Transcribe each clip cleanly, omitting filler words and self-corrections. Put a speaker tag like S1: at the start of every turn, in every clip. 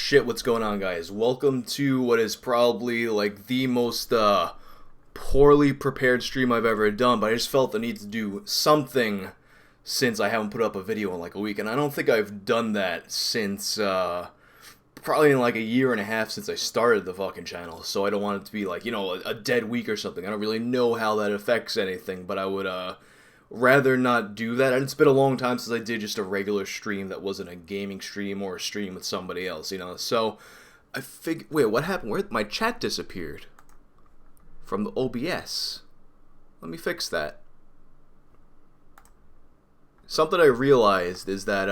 S1: shit, what's going on, guys? Welcome to what is probably like the most poorly prepared stream I've ever done, but I just felt the need to do something since I haven't put up a video in like a week, and I don't think I've done that since probably in like a year and a half since I started the fucking channel, so I don't want it to be like, you know, a dead week or something. I don't really know how that affects anything, but I would rather not do that. And it's been a long time since I did just a regular stream that wasn't a gaming stream or a stream with somebody else, you know. So I figured, wait, what happened? Where my chat disappeared from the OBS? Let me fix that. Something I realized is that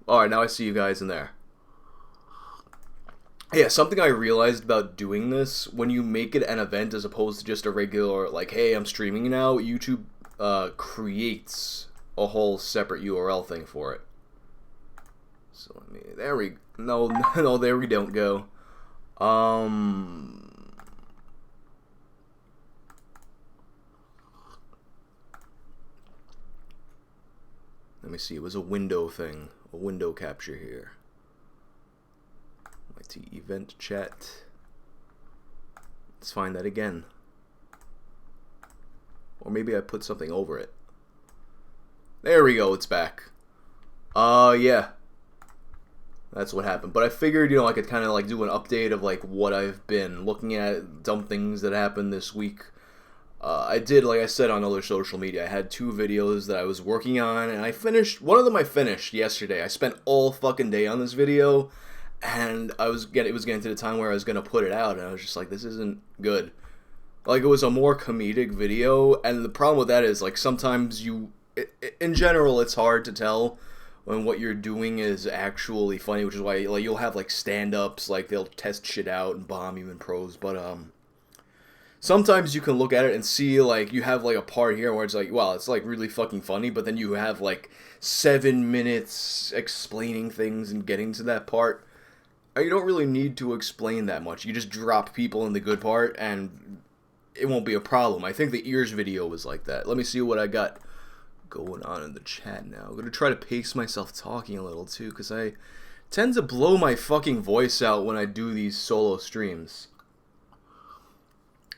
S1: alright, now I see you guys in there. Yeah, something I realized about doing this, when you make it an event as opposed to just a regular, like, hey, I'm streaming now, YouTube creates a whole separate URL thing for it. So let me, there we, no, no, there we don't go. Let me see, it was a window thing, a window capture here. Event chat. Let's find that again. Or maybe I put something over it. There we go, it's back. Yeah. That's what happened. But I figured, you know, I could kind of like do an update of like what I've been looking at, dumb things that happened this week. I did, like I said on other social media, I had 2 videos that I was working on, and I finished, one of them I finished yesterday. I spent all fucking day on this video. And it was getting to the time where I was going to put it out, and I was just like, this isn't good. Like, it was a more comedic video, and the problem with that is, like, sometimes in general, it's hard to tell when what you're doing is actually funny, which is why, like, you'll have, like, stand-ups, like, they'll test shit out and bomb you in prose, but, sometimes you can look at it and see, like, you have, like, a part here where it's like, wow, it's, like, really fucking funny, but then you have, like, 7 minutes explaining things and getting to that part. You don't really need to explain that much. You just drop people in the good part, and it won't be a problem. I think the ears video was like that. Let me see what I got going on in the chat now. I'm going to try to pace myself talking a little, too, because I tend to blow my fucking voice out when I do these solo streams.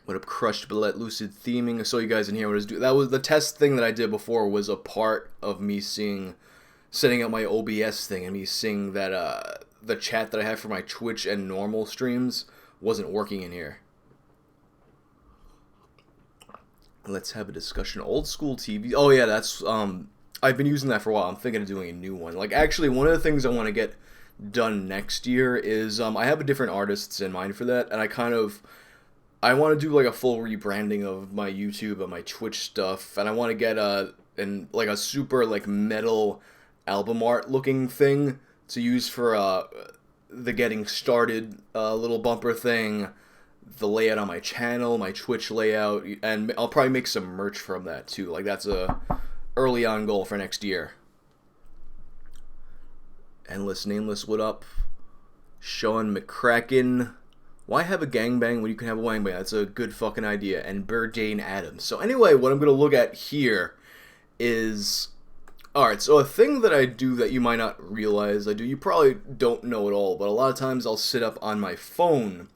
S1: What up, Crushed Bullet, Lucid Theming? I saw you guys in here. That was the test thing that I did before, was a part of me setting up my OBS thing, and me seeing that, the chat that I have for my Twitch and normal streams wasn't working in here. Let's have a discussion. Old school TV. Oh yeah, that's I've been using that for a while. I'm thinking of doing a new one. Like, actually, one of the things I want to get done next year is I have a different artists in mind for that, and I want to do like a full rebranding of my YouTube and my Twitch stuff, and I want to get a super like metal album art looking thing to use for the getting started little bumper thing, the layout on my channel, my Twitch layout, and I'll probably make some merch from that too. Like, that's a early on goal for next year. Endless Nameless, what up? Sean McCracken, why have a gangbang when you can have a wangbang? That's a good fucking idea. And Burdane Adams. So anyway, what I'm going to look at here is... Alright, so a thing that I do that you might not realize I do, you probably don't know at all, but a lot of times I'll sit up on my phone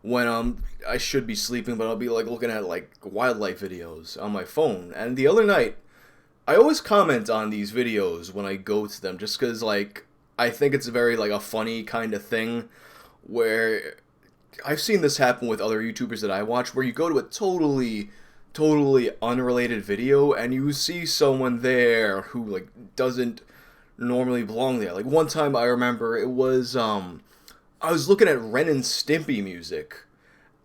S1: when I should be sleeping, but I'll be like looking at like wildlife videos on my phone. And the other night, I always comment on these videos when I go to them, just because like I think it's very like a funny kind of thing, where I've seen this happen with other YouTubers that I watch, where you go to a totally unrelated video and you see someone there who like doesn't normally belong there. Like, one time I remember it was I was looking at Ren and Stimpy music,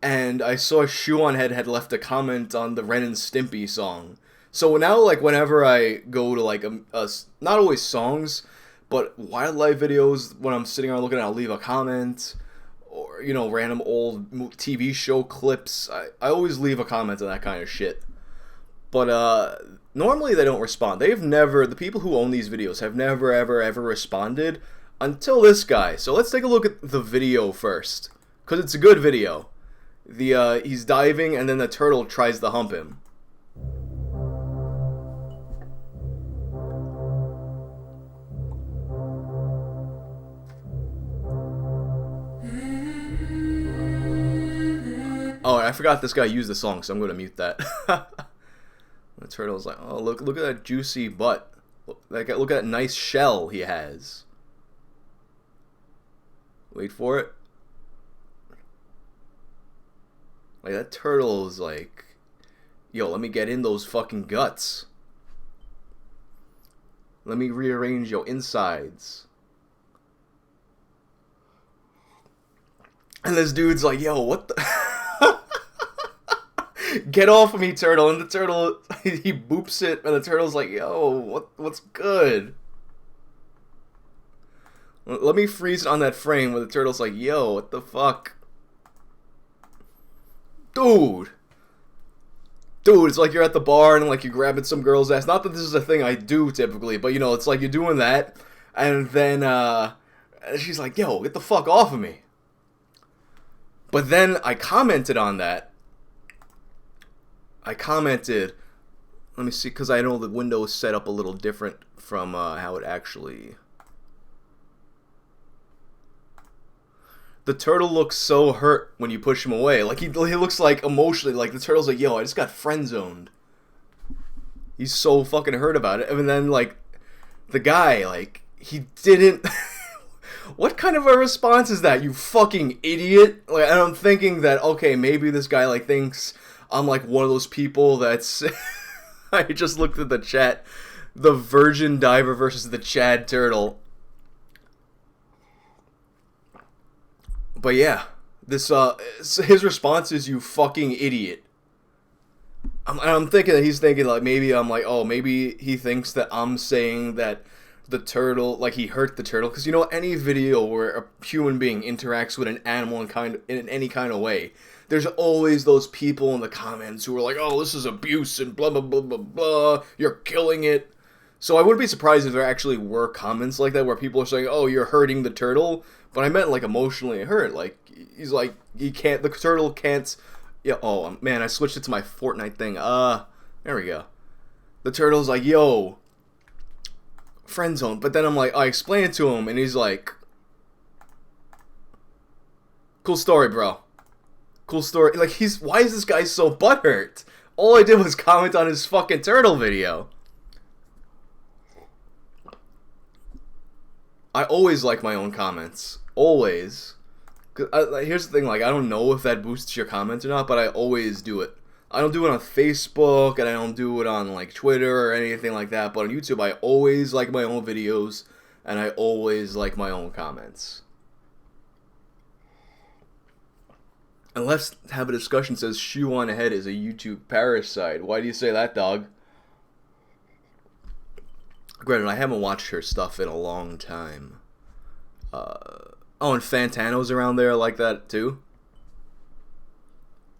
S1: and I saw Shoonhead had left a comment on the Ren and Stimpy song. So now, like, whenever I go to like not always songs, but wildlife videos, when I'm sitting around looking at it, I'll leave a comment. Or, you know, random old TV show clips. I always leave a comment on that kind of shit. But, normally they don't respond. The people who own these videos have never, ever responded until this guy. So let's take a look at the video first, because it's a good video. He's diving, and then the turtle tries to hump him. Oh, I forgot this guy used the song, so I'm gonna mute that. The turtle's like, oh, look at that juicy butt. Look at that nice shell he has. Wait for it. Like, that turtle is like, yo, let me get in those fucking guts. Let me rearrange your insides. And this dude's like, yo, what the... Get off of me, turtle. And the turtle, he boops it, and the turtle's like, yo, what's good? Let me freeze it on that frame where the turtle's like, yo, what the fuck? Dude, it's like you're at the bar and like you're grabbing some girl's ass. Not that this is a thing I do typically, but you know, it's like you're doing that, and then she's like, yo, get the fuck off of me. But then I commented on that. Let me see, because I know the window is set up a little different from how it actually... The turtle looks so hurt when you push him away. Like, he looks like emotionally, like the turtle's like, yo, I just got friend zoned. He's so fucking hurt about it. And then, like, the guy, like, he didn't... What kind of a response is that, you fucking idiot? Like, and I'm thinking that, okay, maybe this guy, like, thinks I'm, like, one of those people that's... I just looked at the chat. The Virgin Diver versus the Chad Turtle. But yeah, this, his response is, you fucking idiot. I'm thinking that he's thinking, like, maybe I'm like, oh, maybe he thinks that I'm saying that the turtle, like, he hurt the turtle. Because, you know, any video where a human being interacts with an animal in any kind of way, there's always those people in the comments who are like, oh, this is abuse and blah, blah, blah, blah, blah, you're killing it. So I wouldn't be surprised if there actually were comments like that where people are saying, oh, you're hurting the turtle. But I meant, like, emotionally hurt. Like, he's like, the turtle can't... Yeah, oh, man, I switched it to my Fortnite thing. There we go. The turtle's like, yo, friend zone. But then I'm like, I explain it to him, and he's like, cool story, bro. Cool story. Like, why is this guy so butthurt? All I did was comment on his fucking turtle video. I always like my own comments. Always. Here's the thing, like, I don't know if that boosts your comments or not, but I always do it. I don't do it on Facebook, and I don't do it on, like, Twitter or anything like that, but on YouTube, I always like my own videos, and I always like my own comments. And Let's Have a Discussion says, Shoe on Head is a YouTube parasite. Why do you say that, dog? Granted, I haven't watched her stuff in a long time. Oh, and Fantano's around there like that, too?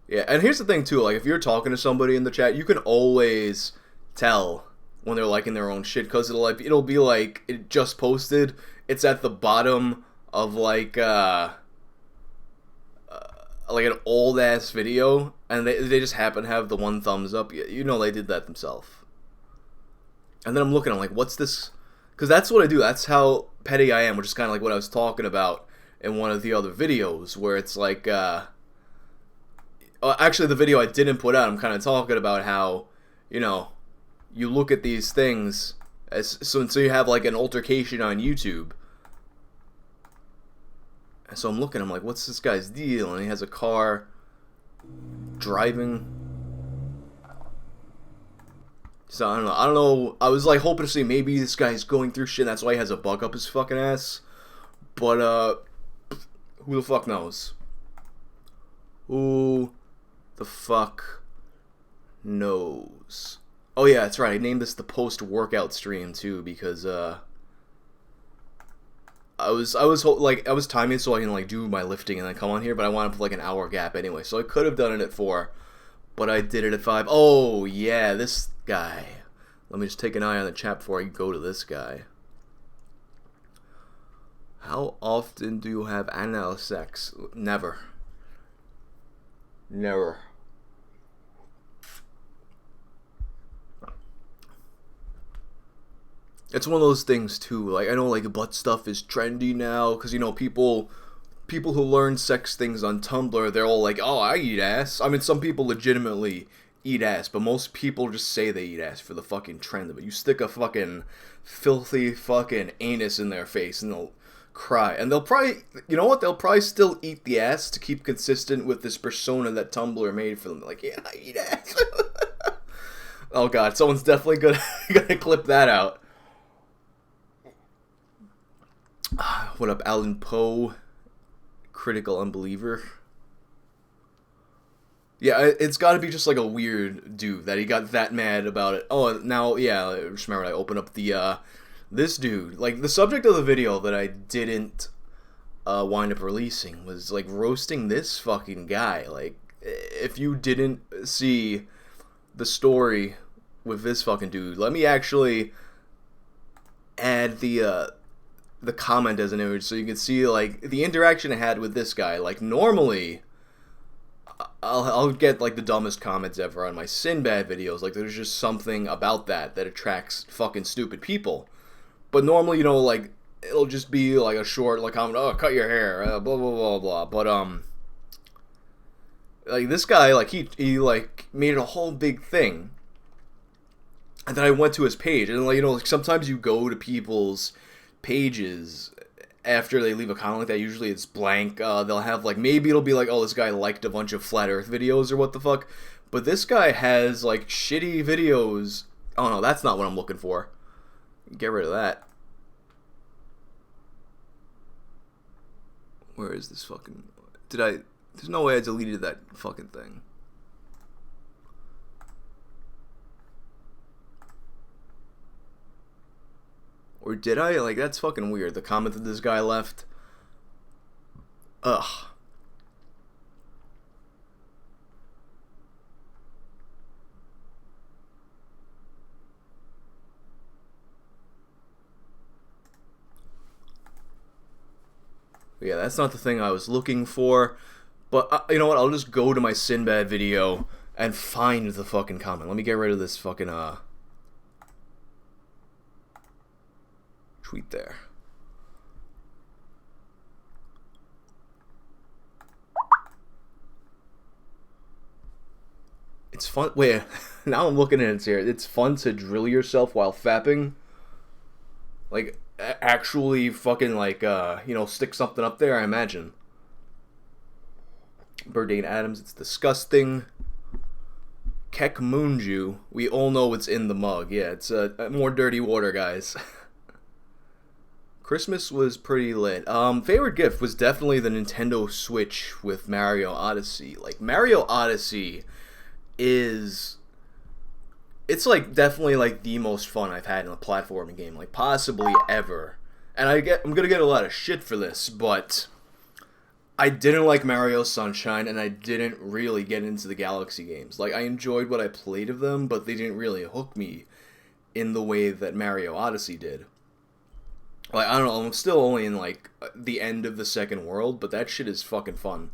S1: Yeah, and here's the thing, too. Like, if you're talking to somebody in the chat, you can always tell when they're liking their own shit, because it'll be like, it just posted, it's at the bottom of, like an old-ass video, and they just happen to have the one thumbs up. You know they did that themselves. And then I'm looking, I'm like, what's this? Because that's what I do. That's how petty I am, which is kind of like what I was talking about in one of the other videos, where it's like, actually the video I didn't put out, I'm kind of talking about how, you know, you look at these things, so you have like an altercation on YouTube. And so I'm looking, I'm like, what's this guy's deal? And he has a car driving. So, I don't know, I was, like, hoping to see maybe this guy's going through shit, and that's why he has a bug up his fucking ass. But, who the fuck knows? Who the fuck knows? Oh, yeah, that's right, I named this the post-workout stream, too, because, I was timing it so I can, like, do my lifting and then come on here, but I wanted to put, like, an hour gap anyway, so I could have done it at 4. But I did it at 5. Oh, yeah, this guy. Let me just take an eye on the chat before I go to this guy. How often do you have anal sex? Never. Never. It's one of those things, too. Like, I know, like, butt stuff is trendy now. Because, you know, people people who learn sex things on Tumblr, they're all like, oh, I eat ass. I mean, some people legitimately eat ass, but most people just say they eat ass for the fucking trend of it. You stick a fucking filthy fucking anus in their face and they'll cry. And they'll probably, you know what, they'll probably still eat the ass to keep consistent with this persona that Tumblr made for them. Like, yeah, I eat ass. Oh god, someone's definitely gonna clip that out. What up, Alan Poe? Critical unbeliever. Yeah, it's got to be just like a weird dude that he got that mad about it. Oh, now, yeah, I just remember I opened up the, this dude. Like, the subject of the video that I didn't wind up releasing was, like, roasting this fucking guy. Like, if you didn't see the story with this fucking dude, let me actually add the comment as an image so you can see, like, the interaction I had with this guy. Like, normally I'll get, like, the dumbest comments ever on my Sinbad videos. Like, there's just something about that attracts fucking stupid people. But normally, you know, like, it'll just be, like, a short, like, comment, oh, cut your hair, blah, blah, blah, blah. But, like, this guy, like, he like, made it a whole big thing. And then I went to his page, and, like, you know, like, sometimes you go to people's pages after they leave a comment like that. Usually it's blank. They'll have, like, maybe it'll be like, oh, this guy liked a bunch of flat earth videos or what the fuck. But this guy has, like, shitty videos. Oh no, that's not what I'm looking for. Get rid of that. Where is this fucking... There's no way I deleted that fucking thing. Or did I? Like, that's fucking weird. The comment that this guy left. Ugh. Yeah, that's not the thing I was looking for. But, you know what? I'll just go to my Sinbad video and find the fucking comment. Let me get rid of this fucking, tweet there. It's fun. Wait, now I'm looking at it here. It's fun to drill yourself while fapping. Like, actually fucking, like, you know, stick something up there, I imagine. Burdane Adams, it's disgusting. Kek Moonju, we all know what's in the mug. Yeah, it's more dirty water, guys. Christmas was pretty lit. Favorite gift was definitely the Nintendo Switch with Mario Odyssey. Like, Mario Odyssey is... It's, like, definitely, like, the most fun I've had in a platforming game. Like, possibly ever. And I'm gonna get a lot of shit for this, but... I didn't like Mario Sunshine, and I didn't really get into the Galaxy games. Like, I enjoyed what I played of them, but they didn't really hook me in the way that Mario Odyssey did. Like, I don't know, I'm still only in, like, the end of the second world, but that shit is fucking fun.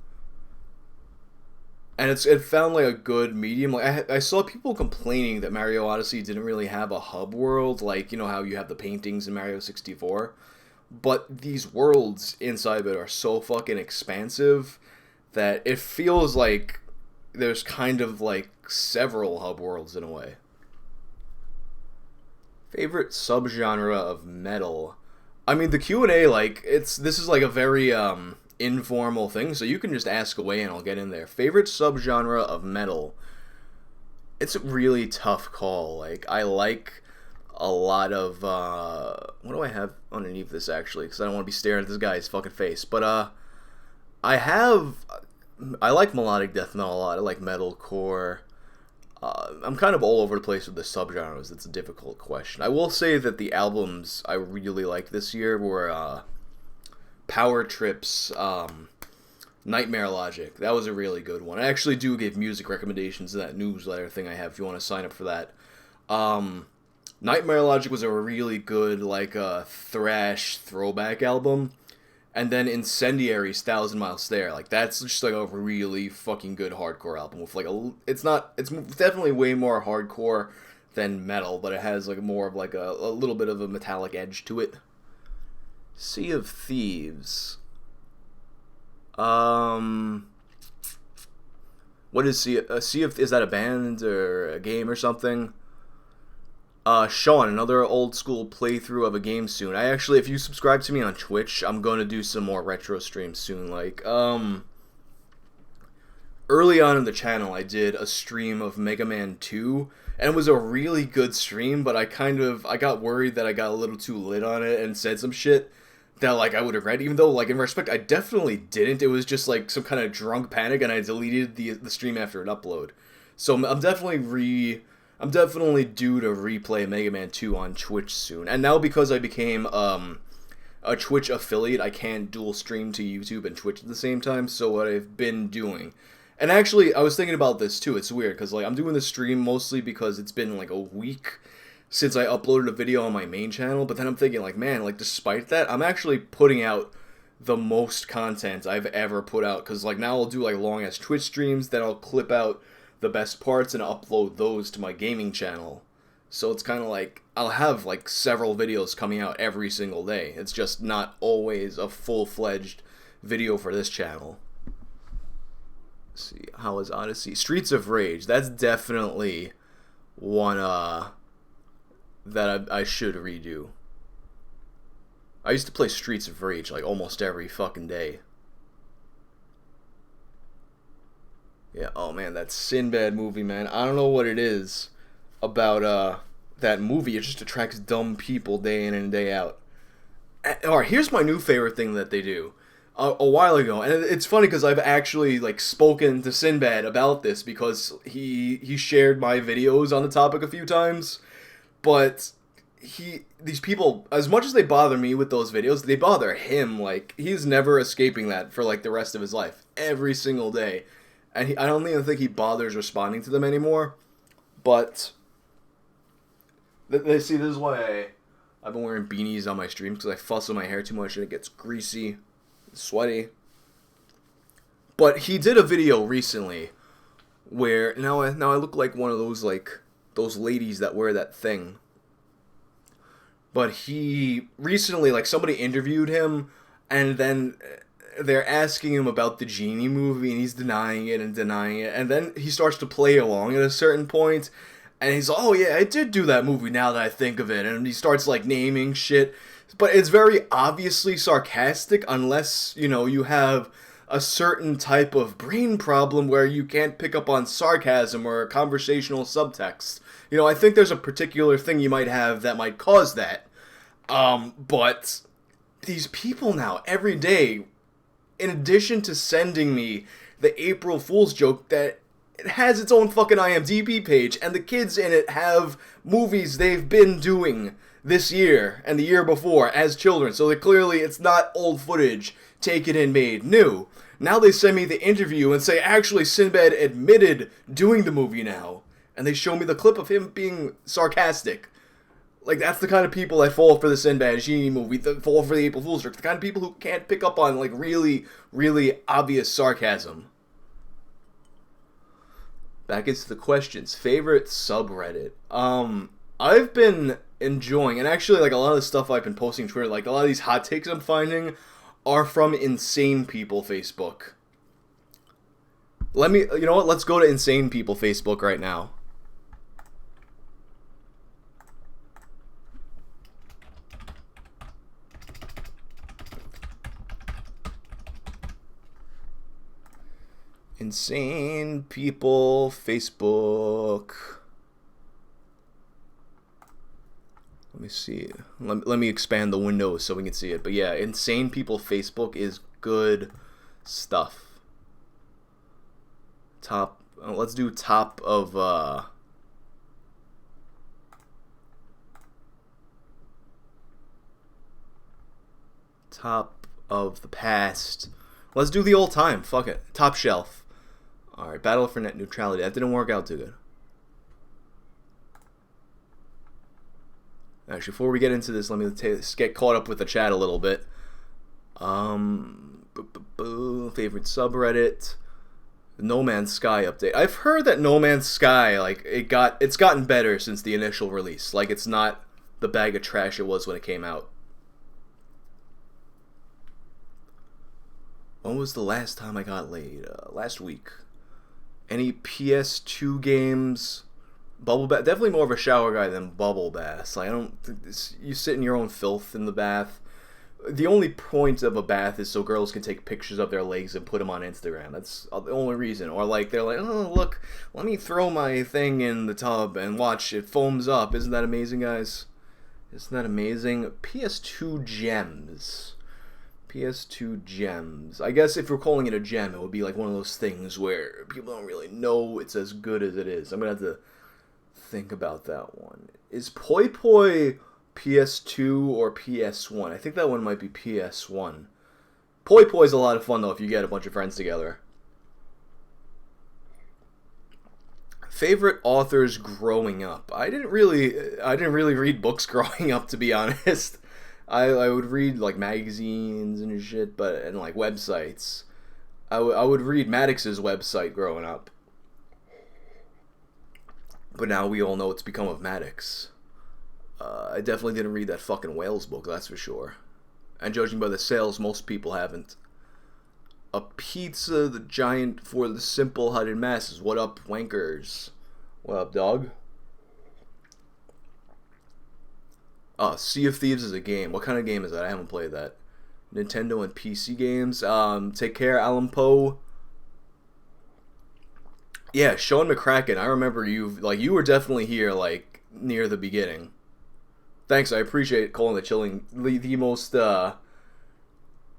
S1: And it found, like, a good medium. Like, I saw people complaining that Mario Odyssey didn't really have a hub world, like, you know how you have the paintings in Mario 64. But these worlds inside of it are so fucking expansive that it feels like there's kind of, like, several hub worlds in a way. Favorite subgenre of metal? I mean, the Q&A, like, this is, like, a very, informal thing, so you can just ask away and I'll get in there. Favorite subgenre of metal? It's a really tough call. Like, I like a lot of, what do I have underneath this, actually? Because I don't want to be staring at this guy's fucking face. But, I like melodic death metal a lot. I like metalcore. I'm kind of all over the place with the subgenres. It's a difficult question. I will say that the albums I really liked this year were, Power Trip's, Nightmare Logic. That was a really good one. I actually do give music recommendations in that newsletter thing I have if you want to sign up for that. Nightmare Logic was a really good, like, thrash throwback album. And then Incendiary's 1,000 Mile Stare. Like, that's just, like, a really fucking good hardcore album. With, like, it's definitely way more hardcore than metal, but it has, like, more of, like, a little bit of a metallic edge to it. Sea of Thieves. What is Sea of, is that a band or a game or something? Sean, another old school playthrough of a game soon. I actually, if you subscribe to me on Twitch, I'm going to do some more retro streams soon. Like, early on in the channel, I did a stream of Mega Man 2, and it was a really good stream, but I got worried that I got a little too lit on it and said some shit that, like, I would have read, even though, like, in retrospect, I definitely didn't. It was just, like, some kind of drunk panic, and I deleted the stream after an upload. So I'm definitely due to replay Mega Man 2 on Twitch soon. And now, because I became a Twitch affiliate, I can't dual stream to YouTube and Twitch at the same time. So what I've been doing, and actually I was thinking about this too, it's weird because, like, I'm doing the stream mostly because it's been like a week since I uploaded a video on my main channel, but then I'm thinking, like, man, like, despite that, I'm actually putting out the most content I've ever put out, because, like, now I'll do, like, long-ass Twitch streams, then I'll clip out the best parts and upload those to my gaming channel. So it's kind of like, I'll have, like, several videos coming out every single day. It's just not always a full-fledged video for this channel. Let's see, how is Odyssey? Streets of Rage, that's definitely one, that I should redo. I used to play Streets of Rage, like, almost every fucking day. Yeah, oh man, that Sinbad movie, man. I don't know what it is about that movie. It just attracts dumb people day in and day out. Alright, here's my new favorite thing that they do. A while ago, and it's funny because I've actually, like, spoken to Sinbad about this because he shared my videos on the topic a few times. But these people, as much as they bother me with those videos, they bother him. Like, he's never escaping that for, like, the rest of his life. Every single day. And I don't even think he bothers responding to them anymore. But, they see, this is why I've been wearing beanies on my streams, because I fuss with my hair too much and it gets greasy, sweaty. But he did a video recently where, now I look like one of those, like, those ladies that wear that thing. But he recently, like, somebody interviewed him, and then they're asking him about the Genie movie, and he's denying it, and then he starts to play along at a certain point, and he's, oh yeah, I did do that movie now that I think of it, and he starts, like, naming shit, but it's very obviously sarcastic, unless, you know, you have a certain type of brain problem where you can't pick up on sarcasm or conversational subtext. You know, I think there's a particular thing you might have that might cause that. But these people now, every day, in addition to sending me the April Fool's joke that it has its own fucking IMDb page, and the kids in it have movies they've been doing this year and the year before as children, so that clearly it's not old footage taken and made new. Now they send me the interview and say, actually, Sinbad admitted doing the movie now. And they show me the clip of him being sarcastic. Like, that's the kind of people that fall for the Sinbad Genie movie, that fall for the April Fool's joke. The kind of people who can't pick up on, like, really, really obvious sarcasm. Back into the questions. Favorite subreddit? I've been enjoying, and actually, like, a lot of the stuff I've been posting to Twitter, like, a lot of these hot takes I'm finding are from Insane People Facebook. You know what, let's go to Insane People Facebook right now. Insane People Facebook. Let me see. Let me expand the window so we can see it. But yeah, Insane People Facebook is good stuff. Let's do top of top of the past. Let's do the old time. Fuck it. Top shelf. Alright, Battle for Net Neutrality. That didn't work out too good. Actually, before we get into this, let me get caught up with the chat a little bit. Favorite subreddit. No Man's Sky update. I've heard that No Man's Sky, like, it's gotten better since the initial release. Like, it's not the bag of trash it was when it came out. When was the last time I got laid? Last week. Any PS2 games? Bubble bath. Definitely more of a shower guy than bubble baths. Like, I don't. You sit in your own filth in the bath. The only point of a bath is so girls can take pictures of their legs and put them on Instagram. That's the only reason. Or like they're like, oh look, let me throw my thing in the tub and watch it foams up. Isn't that amazing, guys? Isn't that amazing? PS2 gems. PS2 gems. I guess if we're calling it a gem, it would be like one of those things where people don't really know it's as good as it is. I'm gonna have to think about that one. Is Poi Poi PS2 or PS1? I think that one might be PS1. Poi Poi is a lot of fun though if you get a bunch of friends together. Favorite authors growing up? I didn't really read books growing up, to be honest. I would read like magazines and shit, and like websites. I would read Maddox's website growing up. But now we all know what's become of Maddox. I definitely didn't read that fucking Whales book, that's for sure. And judging by the sales, most people haven't. A pizza, the giant for the simple-hearted masses. What up, wankers? What up, dog? Sea of Thieves is a game. What kind of game is that? I haven't played that. Nintendo and PC games. Take care, Alan Poe. Yeah, Sean McCracken. I remember you were definitely here, like, near the beginning. Thanks, I appreciate calling the most,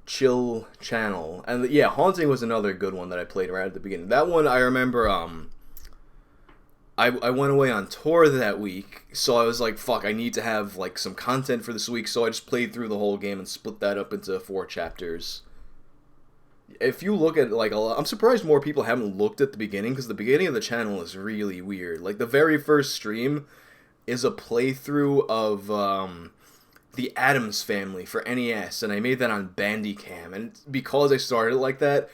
S1: chill channel. And, yeah, Haunting was another good one that I played right at the beginning. That one, I remember, I went away on tour that week, so I was like, fuck, I need to have, like, some content for this week, so I just played through the whole game and split that up into 4 chapters. If you look at, like, I'm surprised more people haven't looked at the beginning, because the beginning of the channel is really weird. Like, the very first stream is a playthrough of, the Addams Family for NES, and I made that on Bandicam, and because I started like that,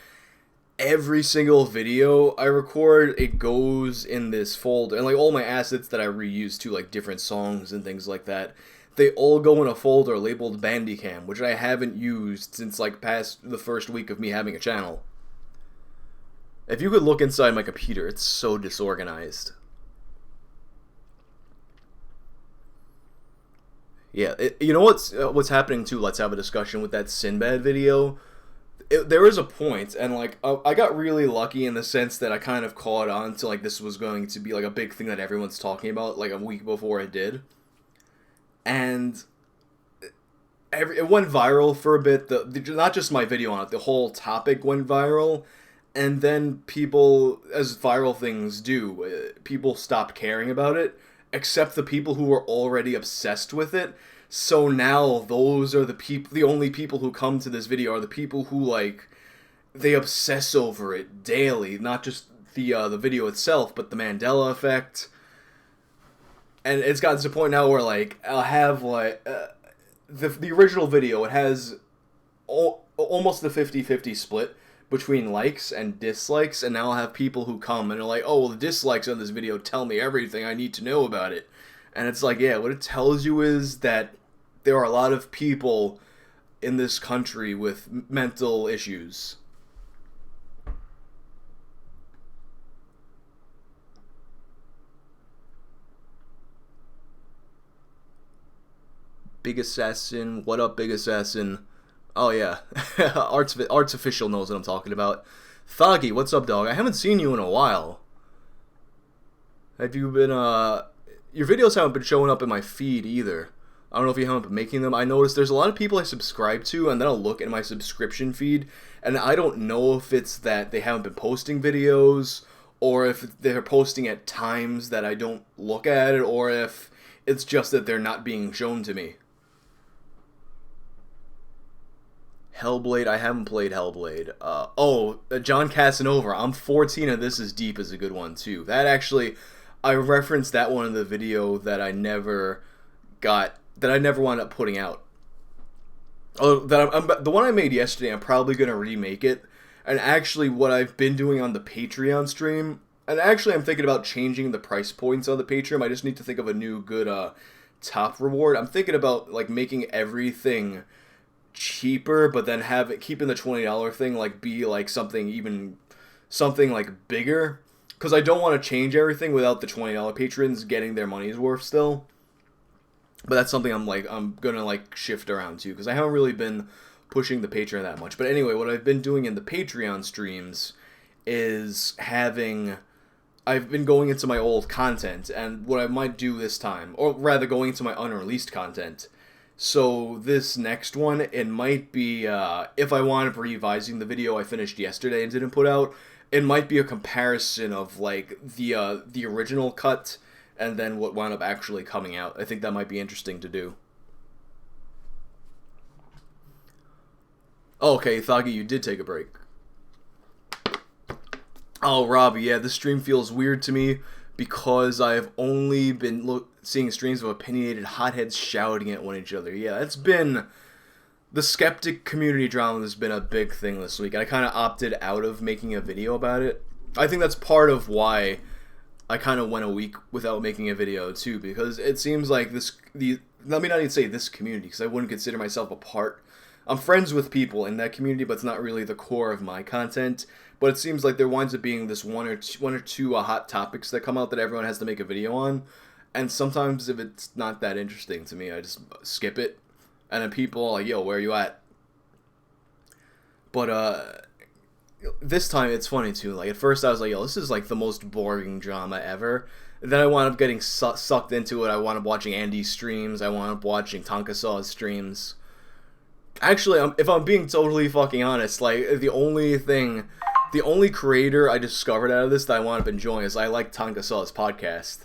S1: every single video I record, it goes in this folder, and like all my assets that I reuse too, like different songs and things like that, they all go in a folder labeled Bandicam, which I haven't used since like past the first week of me having a channel. If you could look inside my computer, it's so disorganized. Yeah, you know what's happening too? Let's have a discussion with that Sinbad video. There is a point, and like I got really lucky in the sense that I kind of caught on to like this was going to be like a big thing that everyone's talking about like a week before it did, and it went viral for a bit. Not just my video on it, the whole topic went viral, and then people, as viral things do, people stopped caring about it, except the people who were already obsessed with it. So now those are the only people who come to this video are the people who, like, they obsess over it daily. Not just the video itself, but the Mandela effect. And it's gotten to the point now where, like, I'll have, like, the original video, it has almost the 50-50 split between likes and dislikes, and now I'll have people who come and are like, oh, well, the dislikes on this video tell me everything I need to know about it. And it's like, yeah, what it tells you is that there are a lot of people in this country with mental issues. Big Assassin, what up, Big Assassin? Oh yeah, Arts Official knows what I'm talking about. Thoggy, what's up, dog? I haven't seen you in a while. Have you been, your videos haven't been showing up in my feed either. I don't know if you haven't been making them. I noticed there's a lot of people I subscribe to, and then I'll look at my subscription feed, and I don't know if it's that they haven't been posting videos, or if they're posting at times that I don't look at it, or if it's just that they're not being shown to me. Hellblade, I haven't played Hellblade. John Casanova, I'm 14 and This Is Deep is a good one too. That actually, I referenced that one in the video that I never wound up putting out. Oh, the one I made yesterday, I'm probably going to remake it. And actually what I've been doing on the Patreon stream, and actually I'm thinking about changing the price points on the Patreon. I just need to think of a new good top reward. I'm thinking about like making everything cheaper, but then keeping the $20 thing like be like something like bigger, because I don't want to change everything without the $20 patrons getting their money's worth still. But that's something I'm gonna like shift around too, because I haven't really been pushing the Patreon that much. But anyway, what I've been doing in the Patreon streams is I've been going into my old content, and what I might do this time, or rather going into my unreleased content. So this next one, it might be, if I wound up revising the video I finished yesterday and didn't put out, it might be a comparison of like the original cut and then what wound up actually coming out. I think that might be interesting to do. Oh, okay, Thagi, you did take a break. Oh, Robbie, yeah, this stream feels weird to me because I've only been seeing streams of opinionated hotheads shouting at one each other. Yeah, it's been... The skeptic community drama has been a big thing this week. I kind of opted out of making a video about it. I think that's part of why I kind of went a week without making a video, too, because it seems like let me not even say this community, because I wouldn't consider myself a part. I'm friends with people in that community, but it's not really the core of my content. But it seems like there winds up being this one or two hot topics that come out that everyone has to make a video on. And sometimes if it's not that interesting to me, I just skip it. And then people are like, yo, where are you at? But this time it's funny too. Like at first I was like, yo, this is like the most boring drama ever. And then I wound up getting sucked into it. I wound up watching Andy's streams. I wound up watching Tonkasaw's streams. Actually, if I'm being totally fucking honest, like the only creator I discovered out of this that I wound up enjoying is I like Tonkasaw's podcast.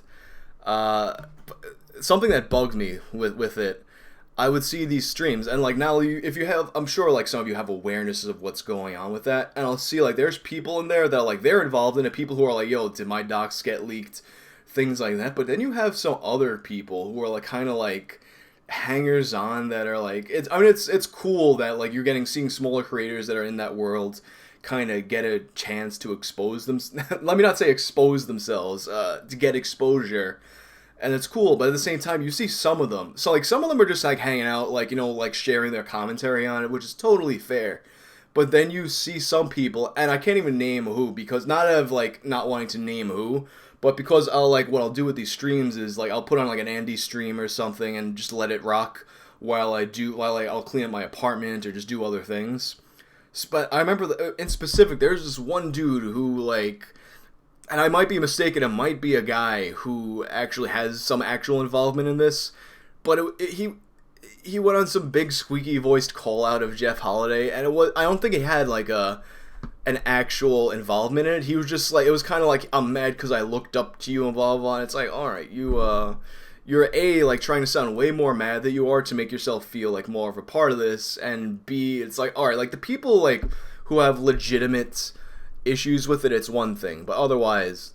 S1: Something that bugs me with it, I would see these streams, and like now, if you have, I'm sure like some of you have awareness of what's going on with that, and I'll see like there's people in there that like they're involved in it, people who are like, yo, did my docs get leaked, things like that. But then you have some other people who are like kind of like hangers on that are like, it's cool that like you're seeing smaller creators that are in that world kind of get a chance to expose them. Let me not say expose themselves, to get exposure. And it's cool, but at the same time, you see some of them. So, like, some of them are just, like, hanging out, like, you know, like, sharing their commentary on it, which is totally fair. But then you see some people, and I can't even name who, because not out of, like, not wanting to name who, but because what I'll do with these streams is, like, I'll put on, like, an Andy stream or something and just let it rock while I'll clean up my apartment or just do other things. But I remember, in specific, there's this one dude who, like... And I might be mistaken, it might be a guy who actually has some actual involvement in this, but he went on some big squeaky-voiced call-out of Jeff Holiday, and I don't think he had, like, an actual involvement in it. He was just, like, it was kind of like, I'm mad because I looked up to you and blah, blah, blah, and it's like, alright, you're A, like, trying to sound way more mad than you are to make yourself feel, like, more of a part of this, and B, it's like, alright, like, the people, like, who have legitimate issues with it, it's one thing, but otherwise...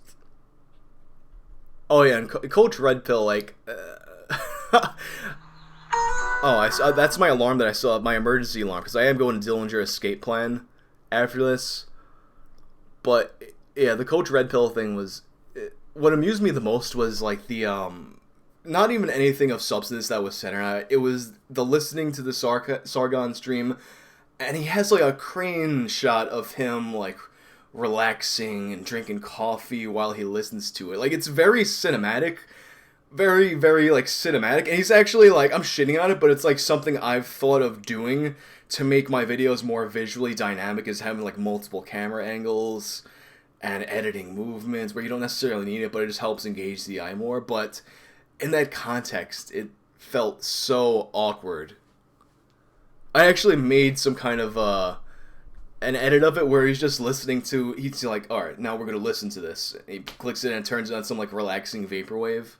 S1: Oh yeah, and Coach Red Pill, like... Oh, that's my alarm that I saw, my emergency alarm, because I am going to Dillinger Escape Plan after this. But, yeah, the Coach Red Pill thing was... What amused me the most was, like, the, not even anything of substance that was centered on it. It was the listening to the Sargon stream, and he has, like, a crane shot of him, like... relaxing and drinking coffee while he listens to it. Like, it's very cinematic. Very, very, like, cinematic. And he's actually, like, I'm shitting on it, but it's, like, something I've thought of doing to make my videos more visually dynamic, is having, like, multiple camera angles and editing movements where you don't necessarily need it, but it just helps engage the eye more. But in that context, it felt so awkward. I actually made some kind of, an edit of it where he's just listening to, he's like, alright, now we're gonna listen to this. And he clicks it and it turns on some, like, relaxing vaporwave.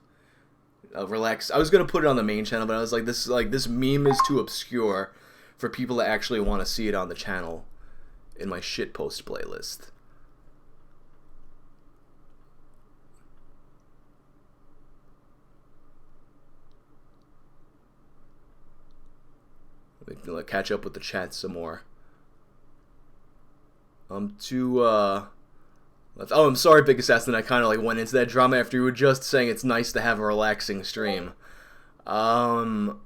S1: I was gonna put it on the main channel, but I was like, this meme is too obscure for people that actually want to see it on the channel in my shitpost playlist. We can, like, catch up with the chat some more. I'm sorry, Big Assassin, I kind of, like, went into that drama after you were just saying it's nice to have a relaxing stream. What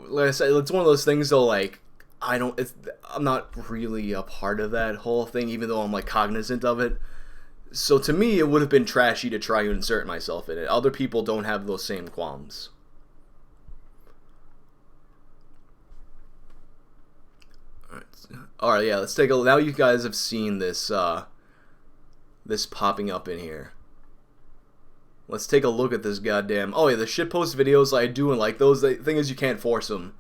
S1: like I said, it's one of those things though, like, I'm not really a part of that whole thing, even though I'm like cognizant of it. So to me, it would have been trashy to try to insert myself in it. Other people don't have those same qualms. Alright, yeah, let's take a look. Now you guys have seen this, this popping up in here. Let's take a look at this goddamn... Oh yeah, the shitpost videos, I do like those. The thing is, you can't force them.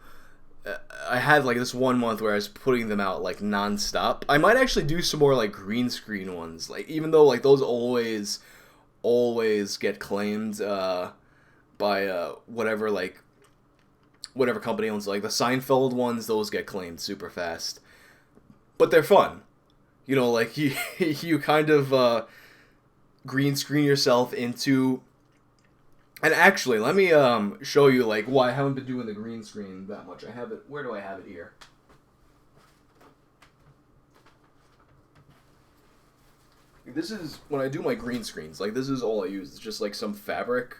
S1: I had like this 1 month where I was putting them out like non-stop. I might actually do some more like green screen ones. Like, even though like those always get claimed by whatever company owns. Like the Seinfeld ones, those get claimed super fast. But they're fun. You know, like you kind of green screen yourself into... And actually, let me show you like why I haven't been doing the green screen that much. I have it. Where do I have it here? This is when I do my green screens. Like, this is all I use. It's just like some fabric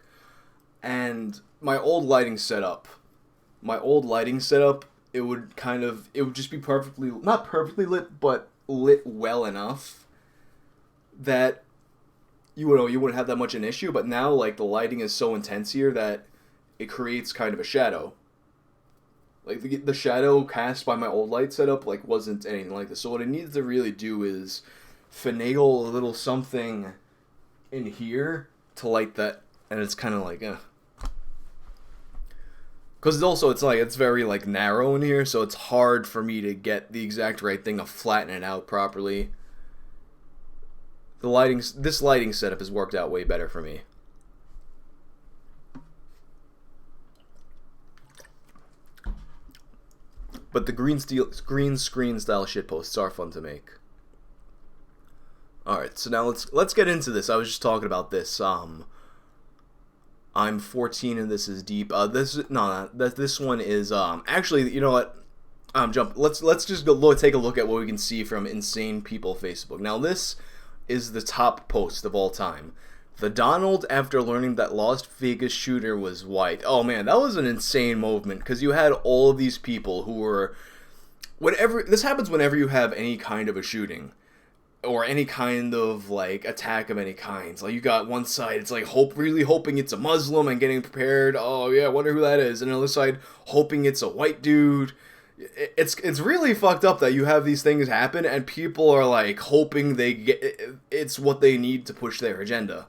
S1: and my old lighting setup. It would just be perfectly, not perfectly lit, but lit well enough that you wouldn't have that much an issue. But now, like, the lighting is so intense here that it creates kind of a shadow. Like, the shadow cast by my old light setup, like, wasn't anything like this. So what I needed to really do is finagle a little something in here to light that, and it's kind of like, because it's very, like, narrow in here, so it's hard for me to get the exact right thing to flatten it out properly. This lighting setup has worked out way better for me. But the green screen style shitposts are fun to make. Alright, so now let's get into this. I was just talking about this. I'm 14 and this is deep. This one is actually, you know what? Let's just take a look at what we can see from Insane People Facebook. Now this is the top post of all time. The Donald after learning that Las Vegas shooter was white. Oh man, that was an insane movement, because you had all of these people who were... This happens whenever you have any kind of a shooting, or any kind of, like, attack of any kind. Like, you got one side, it's like really hoping it's a Muslim and getting prepared. Oh yeah, wonder who that is. And another side, hoping it's a white dude. It's really fucked up that you have these things happen and people are like hoping it's what they need to push their agenda.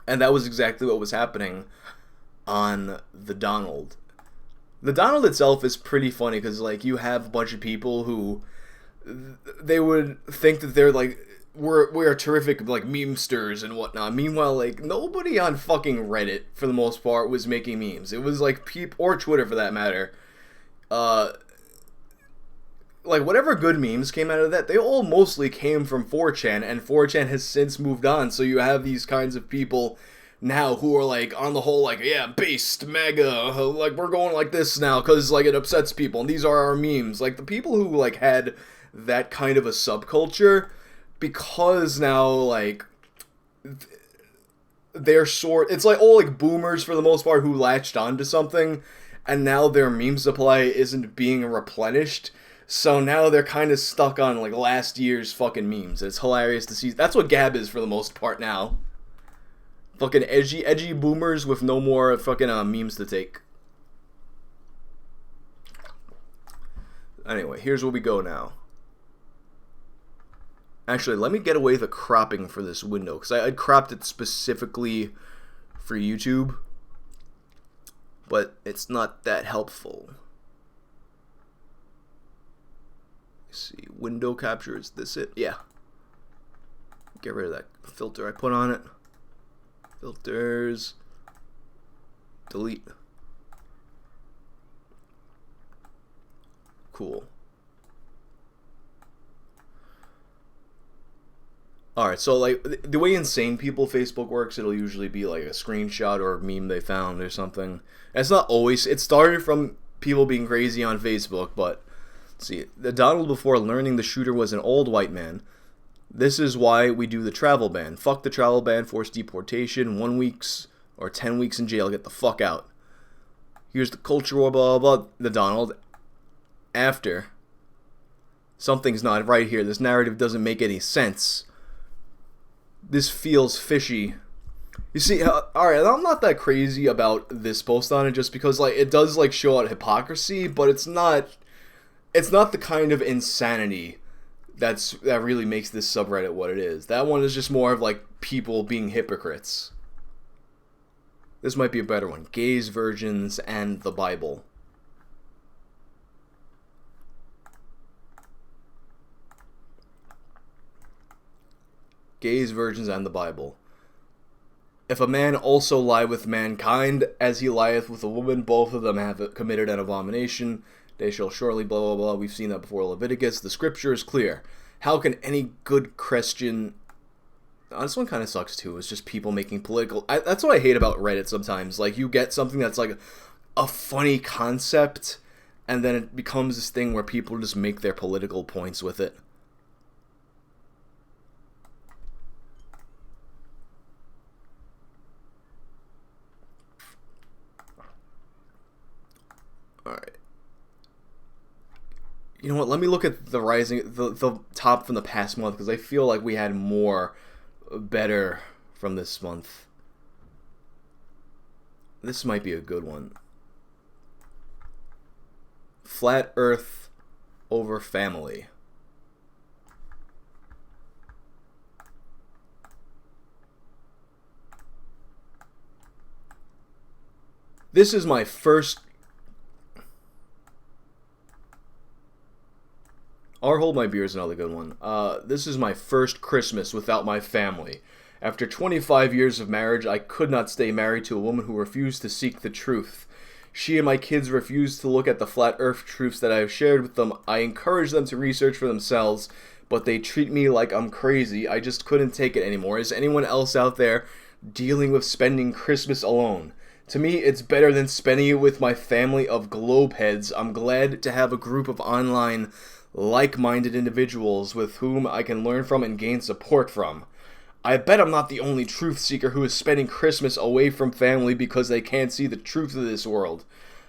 S1: And that was exactly what was happening on the Donald. The Donald itself is pretty funny because, like, you have a bunch of people who they would think that they're like, we're terrific, like, memesters and whatnot. Meanwhile, like, nobody on fucking Reddit for the most part was making memes. It was like or Twitter for that matter. Like, whatever good memes came out of that, they all mostly came from 4chan, and 4chan has since moved on, so you have these kinds of people now who are, like, on the whole, like, yeah, based, mega, like, we're going like this now, because, like, it upsets people, and these are our memes. Like, the people who, like, had that kind of a subculture, because now, like, it's like all, like, boomers, for the most part, who latched onto something, and now their meme supply isn't being replenished, so now they're kind of stuck on, like, last year's fucking memes. It's hilarious to see. That's what Gab is for the most part now. Fucking edgy boomers with no more fucking memes to take. Anyway, here's where we go now. Actually, let me get away the cropping for this window, because I cropped it specifically for YouTube. But it's not that helpful. Let's see, window capture, is this it? Yeah. Get rid of that filter I put on it. Filters. Delete. Cool. Alright, so, like, the way Insane People Facebook works, it'll usually be, like, a screenshot or a meme they found or something. And it's not always... It started from people being crazy on Facebook, but... Let's see. The Donald before learning the shooter was an old white man. This is why we do the travel ban. Fuck the travel ban, forced deportation, 1 week or 10 weeks in jail, get the fuck out. Here's the culture war, blah, blah, blah. The Donald. After. Something's not right here. This narrative doesn't make any sense. This feels fishy. You see, alright, I'm not that crazy about this post on it, just because, like, it does, like, show out hypocrisy, but it's not the kind of insanity that really makes this subreddit what it is. That one is just more of, like, people being hypocrites. This might be a better one. Gays, virgins, and the Bible. Gays, virgins, and the Bible. If a man also lie with mankind, as he lieth with a woman, both of them have committed an abomination. They shall surely blah blah blah. We've seen that before Leviticus. The scripture is clear. How can any good Christian... This one kind of sucks too. It's just people making political... that's what I hate about Reddit sometimes. Like, you get something that's like a funny concept, and then it becomes this thing where people just make their political points with it. Alright. You know what, let me look at the top from the past month, because I feel like we had more better from this month. This might be a good one. Flat Earth over family. This is my first... Or Hold My Beer is another good one. This is my first Christmas without my family. After 25 years of marriage, I could not stay married to a woman who refused to seek the truth. She and my kids refused to look at the flat earth truths that I have shared with them. I encourage them to research for themselves, but they treat me like I'm crazy. I just couldn't take it anymore. Is anyone else out there dealing with spending Christmas alone? To me, it's better than spending it with my family of globeheads. I'm glad to have a group of online like-minded individuals with whom I can learn from and gain support from. I bet I'm not the only truth seeker who is spending Christmas away from family because they can't see the truth of this world.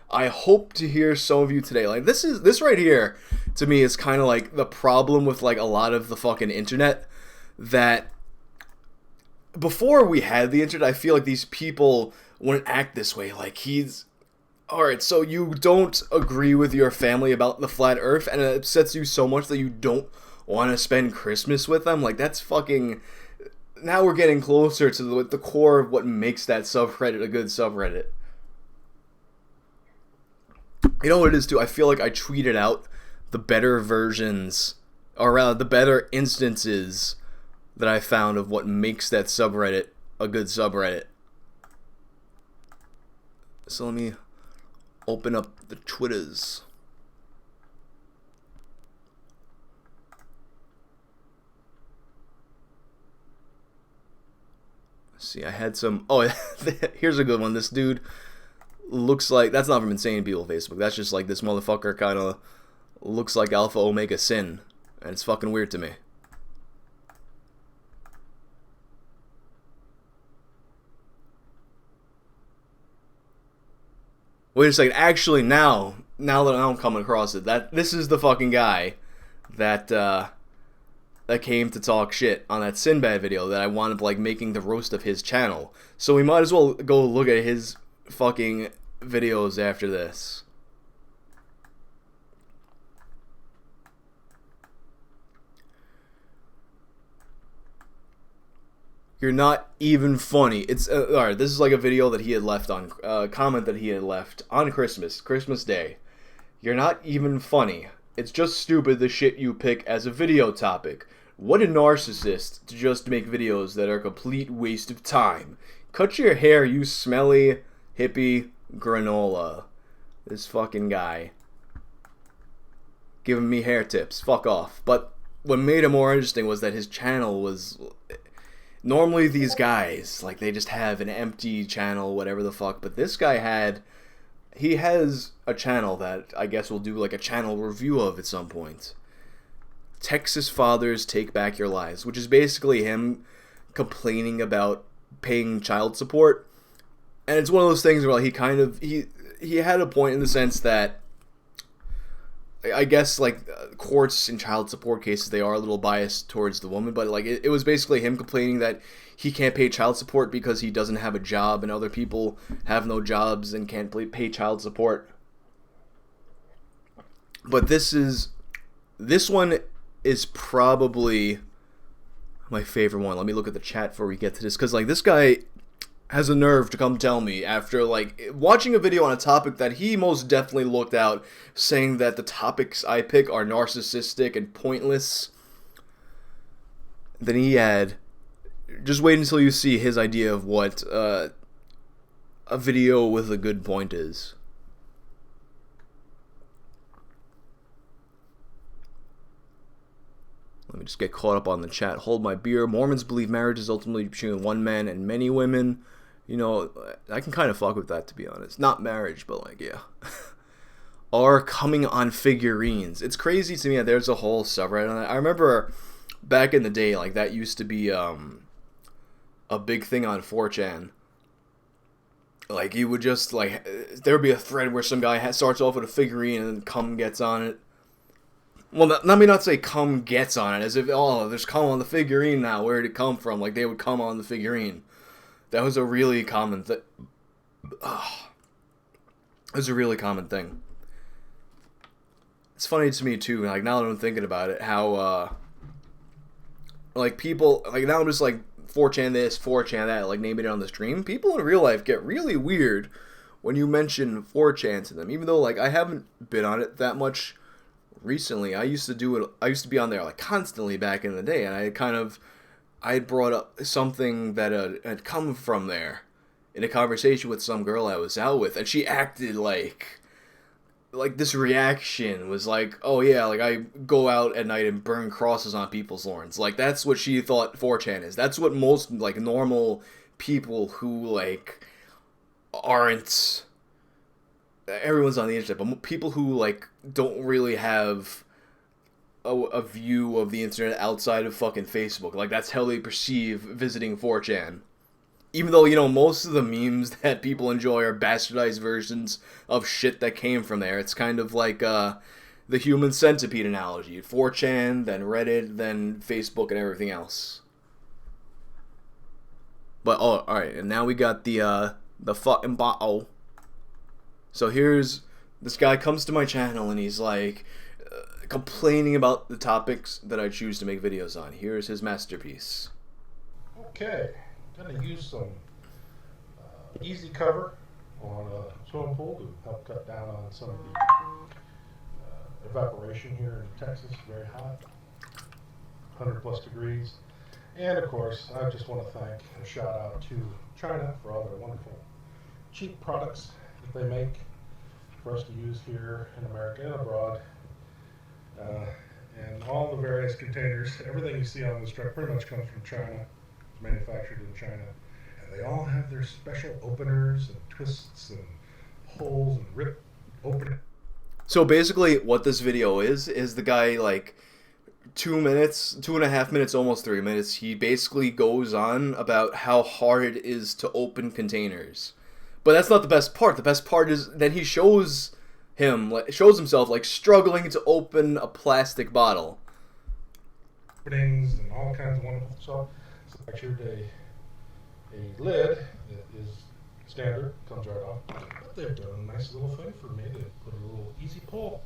S1: I hope to hear some of you today. Like, this right here, to me, is kind of like the problem with, like, a lot of the fucking internet, that before we had the internet, I feel like these people wouldn't act this way. Like, alright, so you don't agree with your family about the flat earth, and it upsets you so much that you don't want to spend Christmas with them? Like, that's fucking... Now we're getting closer to the core of what makes that subreddit a good subreddit. You know what it is, too? I feel like I tweeted out the better versions, or rather, the better instances that I found of what makes that subreddit a good subreddit. So let me open up the Twitters. See, I had some... Oh, here's a good one. This dude looks like... That's not from Insane People Facebook. That's just like this motherfucker kind of looks like Alpha Omega Sin. And it's fucking weird to me. Wait a second. Actually, now that I'm coming across it, this is the fucking guy that came to talk shit on that Sinbad video that I wanted, like, making the roast of his channel. So we might as well go look at his fucking videos after this. You're not even funny. It's alright. This is like a video that he had left on comment that he had left on Christmas Day. You're not even funny. It's just stupid the shit you pick as a video topic. What a narcissist to just make videos that are a complete waste of time. Cut your hair, you smelly hippie granola. This fucking guy giving me hair tips. Fuck off. But what made it more interesting was that his channel was... Normally these guys, like, they just have an empty channel, whatever the fuck, but this guy he has a channel that I guess we'll do, like, a channel review of at some point. Texas Fathers Take Back Your Lives, which is basically him complaining about paying child support. And it's one of those things where, like, he he had a point in the sense that I guess like courts in child support cases, they are a little biased towards the woman, but like it was basically him complaining that he can't pay child support because he doesn't have a job and other people have no jobs and can't pay child support. But this one is probably my favorite one. Let me look at the chat before we get to this, because like this guy has a nerve to come tell me after like watching a video on a topic that he most definitely looked out, saying that the topics I pick are narcissistic and pointless. Then he had, just wait until you see his idea of what a video with a good point is. Let me just get caught up on the chat. Hold my beer. Mormons believe marriage is ultimately between one man and many women. You know, I can kind of fuck with that, to be honest. Not marriage, but like, yeah. Are coming on figurines. It's crazy to me that there's a whole subreddit on that. I remember back in the day, like, that used to be a big thing on 4chan. Like, you would just, like, there would be a thread where some guy starts off with a figurine and then cum gets on it. Well, let me not say cum gets on it, as if, oh, there's cum on the figurine now. Where did it come from? Like, they would cum on the figurine. That was a really common thing. It was a really common thing. It's funny to me, too, like, now that I'm thinking about it, how, like, people, like, now I'm just, like, 4chan this, 4chan that, like, naming it on the stream. People in real life get really weird when you mention 4chan to them, even though, like, I haven't been on it that much recently. I used to be on there, like, constantly back in the day, and I brought up something that had come from there in a conversation with some girl I was out with, and she acted like this reaction was like, oh yeah, like I go out at night and burn crosses on people's lawns. Like, that's what she thought 4chan is. That's what most, like, normal people who, like, aren't, everyone's on the internet, but people who, like, don't really have a view of the internet outside of fucking Facebook. Like, that's how they perceive visiting 4chan. Even though, you know, most of the memes that people enjoy are bastardized versions of shit that came from there. It's kind of like the human centipede analogy. 4chan, then Reddit, then Facebook, and everything else. But, oh, alright, and now we got the fucking bottle. So here's, this guy comes to my channel and he's like, complaining about the topics that I choose to make videos on. Here's his masterpiece.
S2: Okay, I'm gonna use some easy cover on a swimming pool to help cut down on some of the evaporation here in Texas. Very hot, 100+ degrees. And of course, I just want to thank and shout out to China for all their wonderful cheap products that they make for us to use here in America and abroad. And all the various containers, everything you see on this truck pretty much comes from China. It's manufactured in China. And they all have their special openers and twists and holes and rip open.
S1: So basically what this video is the guy, like, 2.5 minutes, almost 3 minutes, he basically goes on about how hard it is to open containers. But that's not the best part. The best part is that he shows himself like struggling to open a plastic bottle.
S2: Openings and all kinds of wonderful stuff. So I actually a lid that is standard, comes right off. But they've done a nice little thing for me. They put a little easy pull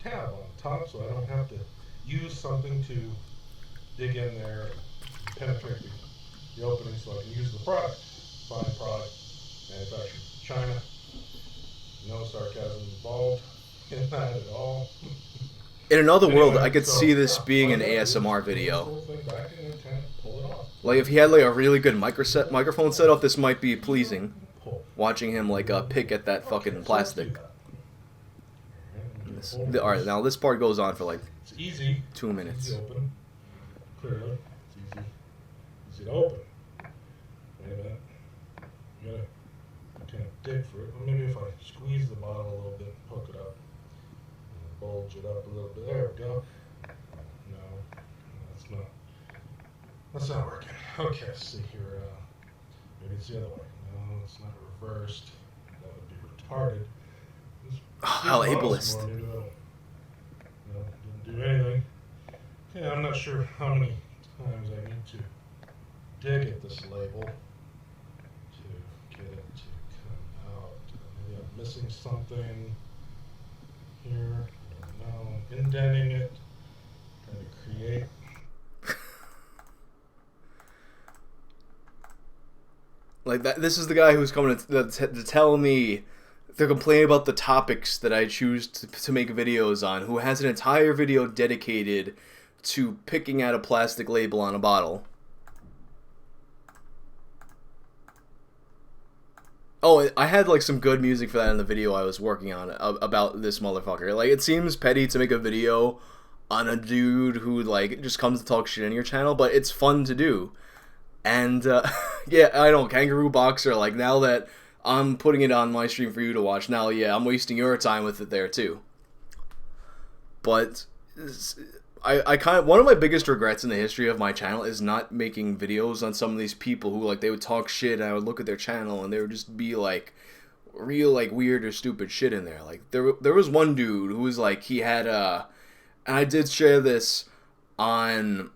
S2: tab on the top, so I don't have to use something to dig in there and penetrate the opening, so I can use the product. Fine product, manufactured in China. No sarcasm involved in that at all.
S1: In another world, I could see this being an ASMR video. Like, if he had like a really good microphone setup, this might be pleasing. Watching him like pick at that fucking plastic. Alright, now this part goes on for like 2 minutes.
S2: Easy open. Clearly, it's easy to open. Wait a minute. You gotta kind of dig for it. Maybe if I squeeze the bottle a little bit, hook it up, and bulge it up a little bit. There we go. No, that's not working. Okay, let's see here. Maybe it's the other way. No, it's not reversed. That would hearted.
S1: How ableist.
S2: More, maybe that'll, didn't do anything. Yeah, I'm not sure how many times I need to dig at this label to get it to come out. Maybe I'm missing something here. I don't know. I'm indenting it. Trying to create.
S1: Like that. This is the guy who's coming to tell me. They're complaining about the topics that I choose to make videos on, who has an entire video dedicated to picking out a plastic label on a bottle. Oh, I had like some good music for that in the video I was working on about this motherfucker. Like, it seems petty to make a video on a dude who like just comes to talk shit on your channel, but it's fun to do. And yeah, I know, Kangaroo Boxer, like, now that I'm putting it on my stream for you to watch, now yeah, I'm wasting your time with it there too. But I kind of, one of my biggest regrets in the history of my channel is not making videos on some of these people who, like, they would talk shit and I would look at their channel and they would just be like real like weird or stupid shit in there. Like there was one dude who was like, he had and I did share this on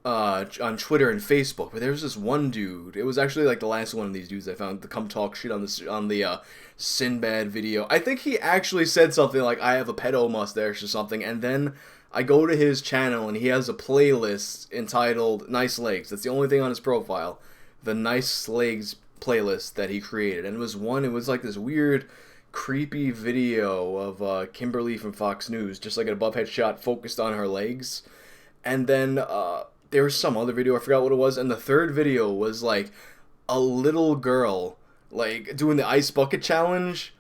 S1: Twitter and Facebook, but there was this one dude. It was actually like the last one of these dudes I found to come talk shit on the Sinbad video. I think he actually said something like, I have a pedo mustache or something, and then I go to his channel and he has a playlist entitled Nice Legs. That's the only thing on his profile. The Nice Legs playlist that he created. And it was like this weird, creepy video of Kimberly from Fox News, just like an above head shot focused on her legs. And then there was some other video, I forgot what it was, and the third video was like a little girl like doing the ice bucket challenge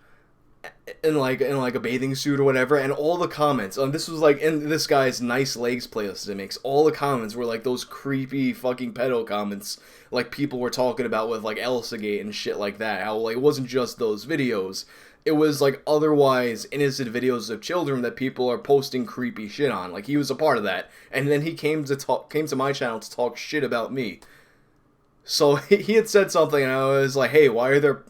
S1: in like a bathing suit or whatever, and all the comments, and this was like in this guy's Nice Legs playlist it makes, all the comments were like those creepy fucking pedo comments like people were talking about with like Elsa Gate and shit like that. How like it wasn't just those videos, it was like otherwise innocent videos of children that people are posting creepy shit on. Like, he was a part of that, and then he came to my channel to talk shit about me. So he had said something, and I was like, hey, why are there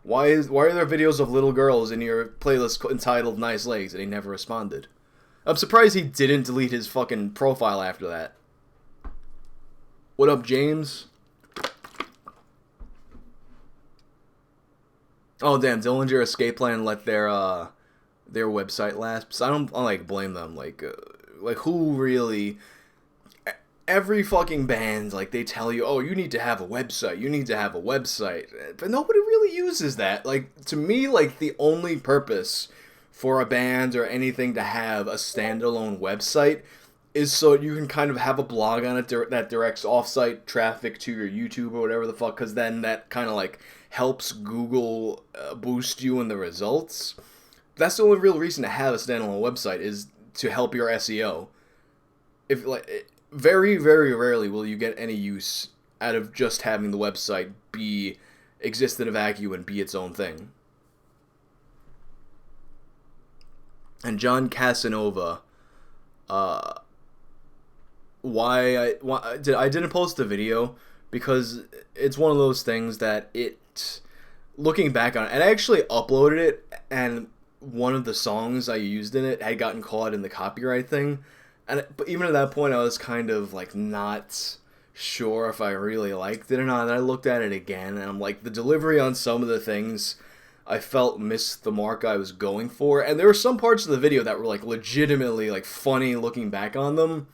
S1: videos of little girls in your playlist entitled Nice Legs? And he never responded. I'm surprised he didn't delete his fucking profile after that. What up, James? Oh damn, Dillinger Escape Plan let their website lapse. I don't like blame them. Like who really? Every fucking band, like, they tell you, oh, you need to have a website, but nobody really uses that. Like, to me, like, the only purpose for a band or anything to have a standalone website is so you can kind of have a blog on it that directs offsite traffic to your YouTube or whatever the fuck, because then that kind of like helps Google boost you in the results. That's the only real reason to have a standalone website, is to help your SEO. If like, very, very rarely will you get any use out of just having the website exist in a vacuum and be its own thing. And John Casanova, why I didn't post the video because it's one of those things that looking back on it, and I actually uploaded it, and one of the songs I used in it had gotten caught in the copyright thing. But even at that point, I was kind of like not sure if I really liked it or not. And I looked at it again, and I'm like, the delivery on some of the things I felt missed the mark I was going for. And there were some parts of the video that were like legitimately like funny looking back on them.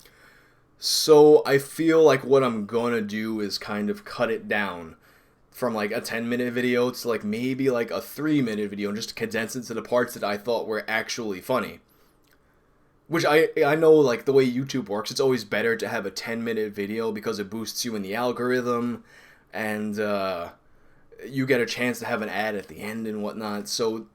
S1: So I feel like what I'm gonna do is kind of cut it down from like a 10-minute video to like maybe like a 3-minute video, and just condense it to the parts that I thought were actually funny. Which I know, like, the way YouTube works, it's always better to have a 10-minute video because it boosts you in the algorithm, and you get a chance to have an ad at the end and whatnot. So,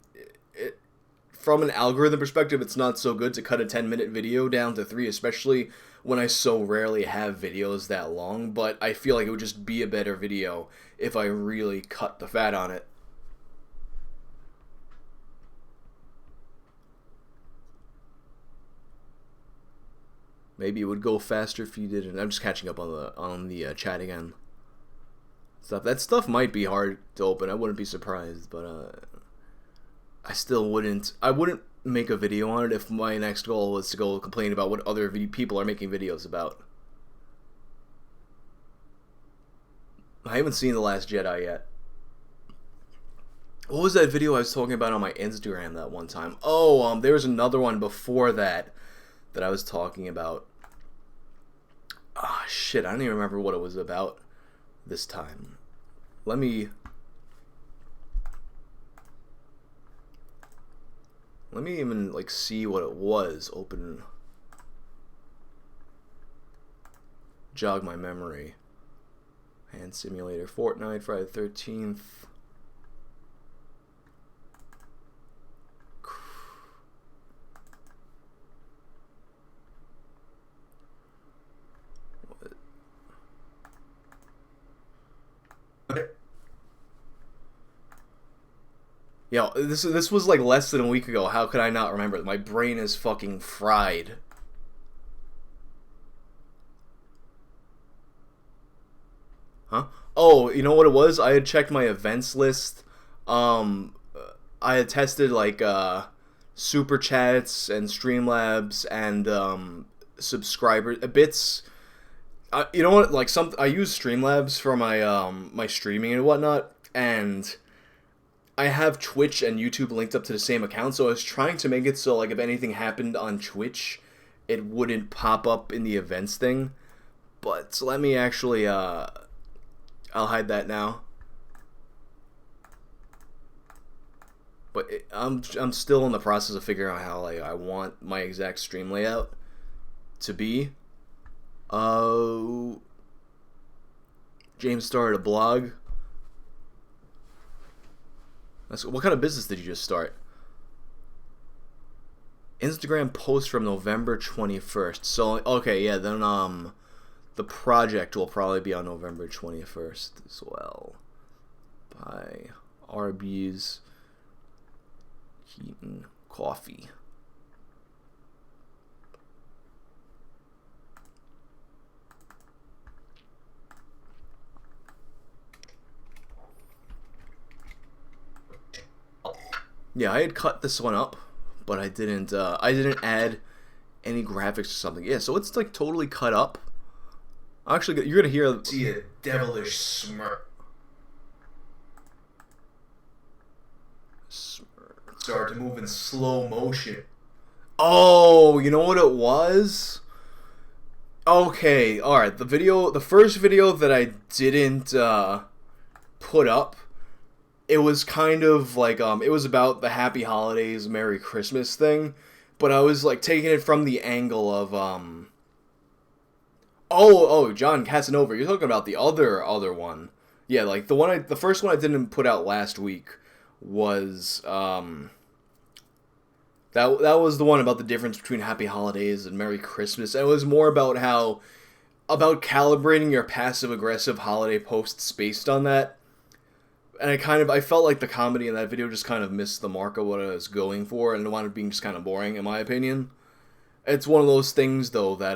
S1: from an algorithm perspective, it's not so good to cut a 10-minute video down to 3, especially when I so rarely have videos that long. But I feel like it would just be a better video if I really cut the fat on it. Maybe it would go faster if you didn't. I'm just catching up on the chat again. stuff. That stuff might be hard to open. I wouldn't be surprised, but I still wouldn't. I wouldn't make a video on it if my next goal was to go complain about what other people are making videos about. I haven't seen The Last Jedi yet. What was that video I was talking about on my Instagram that one time? Oh, there was another one before that I was talking about. Ah, shit, I don't even remember what it was about this time. Let me even, like, see what it was. Open. Jog my memory. Hand Simulator, Fortnite, Friday the 13th. Yo, this was like less than a week ago. How could I not remember it? My brain is fucking fried. Huh? Oh, you know what it was? I had checked my events list. I had tested like super chats and Streamlabs and subscriber bits. You know what? Like I use Streamlabs for my my streaming and whatnot, and I have Twitch and YouTube linked up to the same account, so I was trying to make it so, like, if anything happened on Twitch, it wouldn't pop up in the events thing. But let me actually, I'll hide that now. But I'm still in the process of figuring out how, like, I want my exact stream layout to be. James started a blog. What kind of business did you just start? Instagram post from November 21st. So, okay, yeah, then the project will probably be on November 21st as well. By Arby's Heaton Coffee. Yeah, I had cut this one up, but I didn't add any graphics or something. Yeah, so it's like totally cut up. Actually, you're gonna see a devilish smirk. Start to move in slow motion. Oh, you know what it was? Okay, alright, the first video that I didn't put up, it was kind of like, it was about the Happy Holidays, Merry Christmas thing, but I was, like, taking it from the angle of, John Casanova, you're talking about the other one. Yeah, like, the first one I didn't put out last week was, that was the one about the difference between Happy Holidays and Merry Christmas, and it was more about about calibrating your passive-aggressive holiday posts based on that. And I felt like the comedy in that video just kind of missed the mark of what I was going for, and it wound up being just kind of boring, in my opinion. It's one of those things, though, that,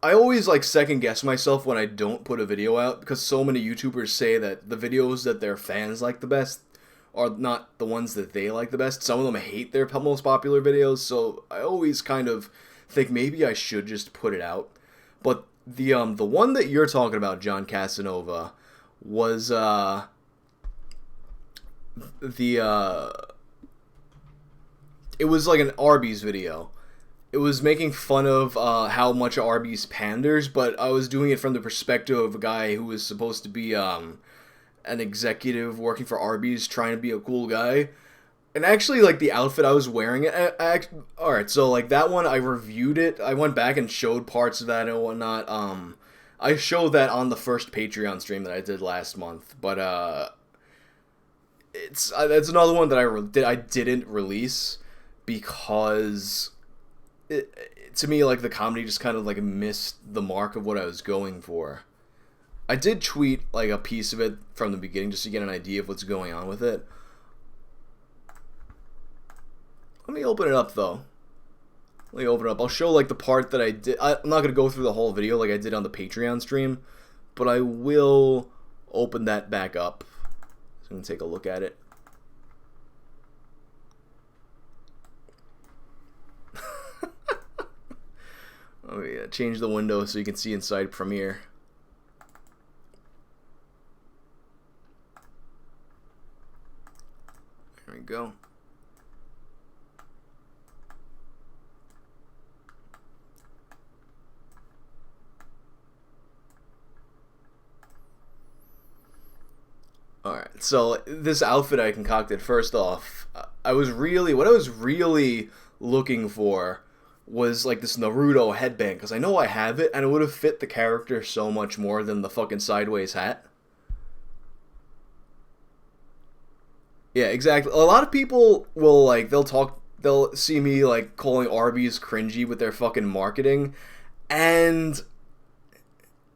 S1: I always, like, second-guess myself when I don't put a video out, because so many YouTubers say that the videos that their fans like the best are not the ones that they like the best. Some of them hate their most popular videos, so I always kind of think maybe I should just put it out. But the one that you're talking about, John Casanova, was it was like an Arby's video. It was making fun of how much Arby's panders, but I was doing it from the perspective of a guy who was supposed to be an executive working for Arby's, trying to be a cool guy. And actually, like, the outfit I was wearing, alright, so, like, that one, I reviewed it. I went back and showed parts of that and whatnot. I showed that on the first Patreon stream that I did last month. But, that's another one that I didn't release because, to me, like, the comedy just kind of, like, missed the mark of what I was going for. I did tweet, like, a piece of it from the beginning just to get an idea of what's going on with it. Let me open it up, though. Let me open it up. I'll show like the part that I did. I'm not gonna go through the whole video like I did on the Patreon stream, but I will open that back up. So I'm gonna take a look at it. Let me change the window so you can see inside Premiere. There we go. Alright, so this outfit I concocted, first off, what I was really looking for was like this Naruto headband, because I know I have it, and it would have fit the character so much more than the fucking sideways hat. Yeah, exactly. A lot of people will, like, they'll see me, like, calling Arby's cringy with their fucking marketing, and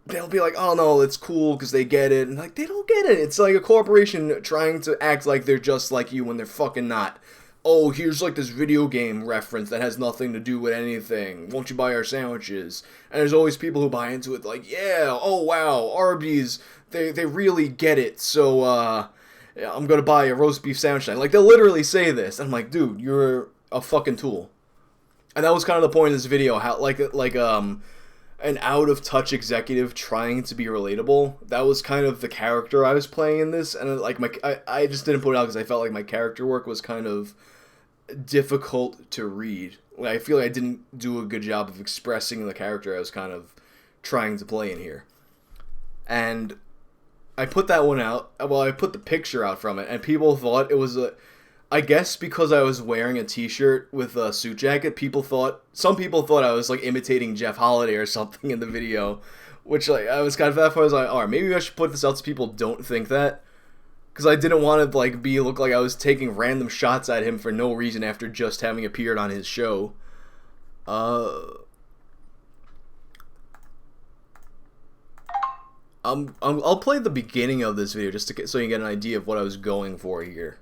S1: they'll be like, oh no, it's cool because they get it. And like, they don't get it. It's like a corporation trying to act like they're just like you when they're fucking not. Oh, here's like this video game reference that has nothing to do with anything. Won't you buy our sandwiches? And there's always people who buy into it like, yeah, oh wow, Arby's, they really get it. So, I'm gonna buy a roast beef sandwich tonight. Like, they'll literally say this. And I'm like, dude, you're a fucking tool. And that was kind of the point of this video, how, an out-of-touch executive trying to be relatable. That was kind of the character I was playing in this, and like I just didn't put it out because I felt like my character work was kind of difficult to read. Like, I feel like I didn't do a good job of expressing the character I was kind of trying to play in here. And I put that one out. Well, I put the picture out from it, and people thought it was I guess because I was wearing a t-shirt with a suit jacket, some people thought I was like imitating Jeff Holiday or something in the video, which like I was kind of that far. I was like, all right, maybe I should put this out so people don't think that, because I didn't want to like look like I was taking random shots at him for no reason after just having appeared on his show. I'll play the beginning of this video just so you get an idea of what I was going for here.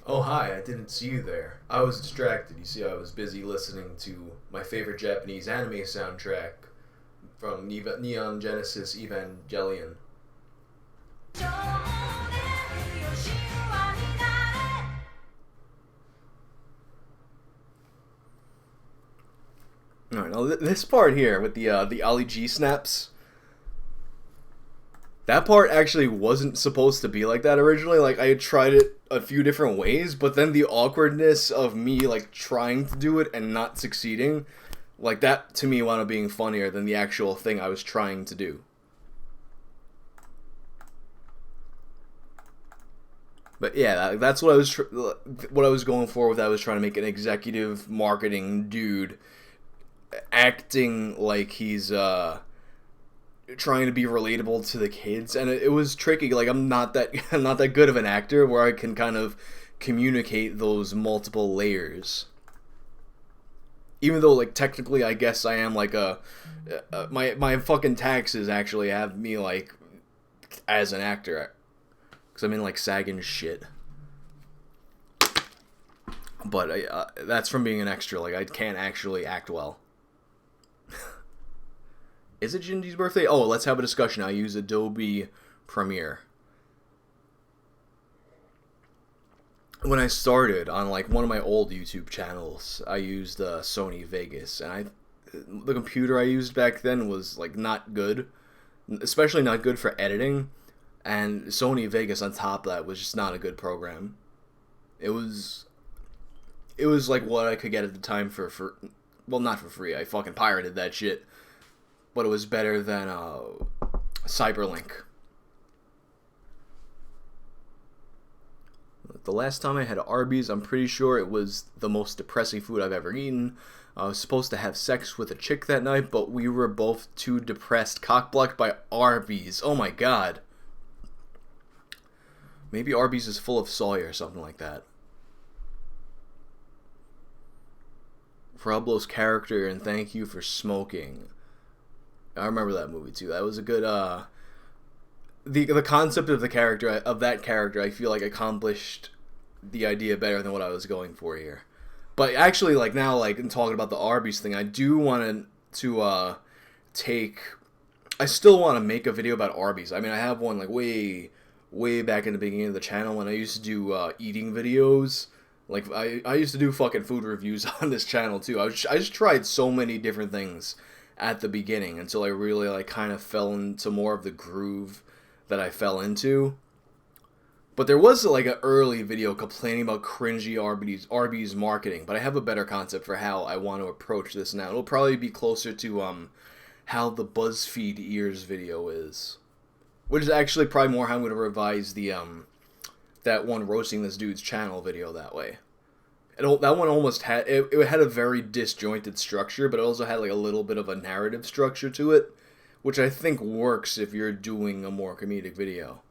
S1: Oh hi, I didn't see you there. I was distracted. You see, I was busy listening to my favorite Japanese anime soundtrack from Neon Genesis Evangelion. Alright, now this part here with the Ali G snaps, that part actually wasn't supposed to be like that originally. Like, I had tried it a few different ways, but then the awkwardness of me, like, trying to do it and not succeeding, like, that to me wound up being funnier than the actual thing I was trying to do. But yeah, that's what I was going for with that. I was trying to make an executive marketing dude acting like he's trying to be relatable to the kids, and it was tricky. Like, I'm not that good of an actor where I can kind of communicate those multiple layers. Even though, like, technically I guess I am like my fucking taxes actually have me like as an actor, because I'm in like SAG and shit. But that's from being an extra. Like, I can't actually act well. Is it Jinji's birthday? Oh, let's have a discussion. I use Adobe Premiere. When I started on like one of my old YouTube channels, I used Sony Vegas, and the computer I used back then was like not good, especially not good for editing, and Sony Vegas on top of that was just not a good program. It was like what I could get at the time for well, not for free. I fucking pirated that shit. But it was better than Cyberlink. The last time I had Arby's, I'm pretty sure it was the most depressing food I've ever eaten. I was supposed to have sex with a chick that night, but we were both too depressed. Cock-blocked by Arby's. Oh my god. Maybe Arby's is full of soy or something like that. For Pablo's character, and thank you for smoking. I remember that movie too. That was a good the concept of that character, I feel like accomplished the idea better than what I was going for here. But actually, like now, like in talking about the Arby's thing, I do want to take. I still want to make a video about Arby's. I mean, I have one like way back in the beginning of the channel when I used to do eating videos. Like I used to do fucking food reviews on this channel too. I just tried so many different things at the beginning until I really like kind of fell into more of the groove that I fell into. But there was like an early video complaining about cringy Arby's marketing, but I have a better concept for how I want to approach this now. It'll probably be closer to how the BuzzFeed Ears video is, which is actually probably more how I'm going to revise the that one roasting this dude's channel video that way. That one almost had it had a very disjointed structure, but it also had like a little bit of a narrative structure to it, which I think works if you're doing a more comedic video.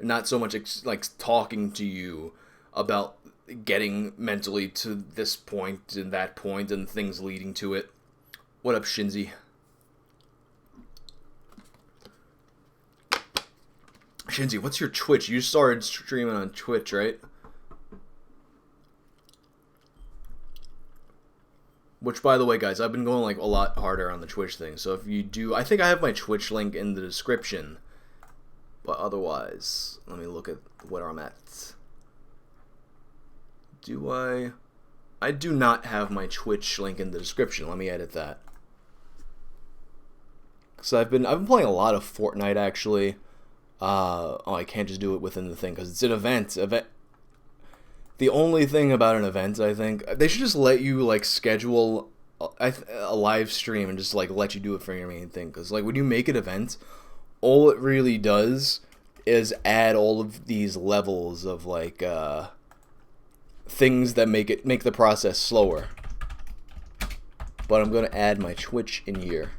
S1: Not so much like talking to you about getting mentally to this point and that point and things leading to it. What up, Shinzy? Shinzy, what's your Twitch? You started streaming on Twitch, right? Which, by the way, guys, I've been going like a lot harder on the Twitch thing. So if you do, I think I have my Twitch link in the description. But otherwise, let me look at where I'm at. Do I? I do not have my Twitch link in the description. Let me edit that. So I've been playing a lot of Fortnite actually. Oh, I can't just do it within the thing because it's an event. The only thing about an event, I think, they should just let you like schedule a live stream and just like let you do it for your main thing. Because like when you make an event, all it really does is add all of these levels of like things that make the process slower. But I'm gonna add my Twitch in here,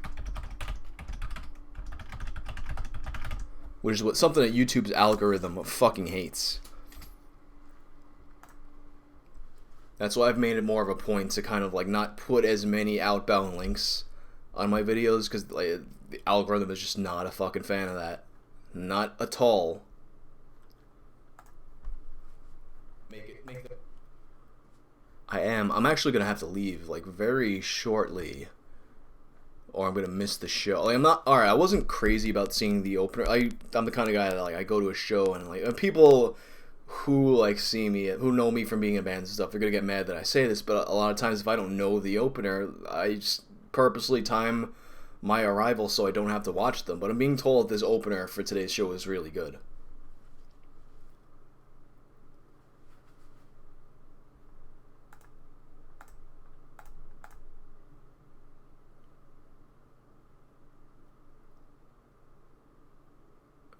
S1: which is something that YouTube's algorithm fucking hates. That's why I've made it more of a point to kind of like not put as many outbound links on my videos, because like, the algorithm is just not a fucking fan of that. Not at all. I'm actually gonna have to leave like very shortly, or I'm gonna miss the show. Like, I'm not alright. I wasn't crazy about seeing the opener. I'm the kind of guy that like I go to a show and like people who like see me, who know me from being in bands and stuff, they're gonna get mad that I say this. But a lot of times, if I don't know the opener, I just purposely time my arrival so I don't have to watch them. But I'm being told this opener for today's show is really good.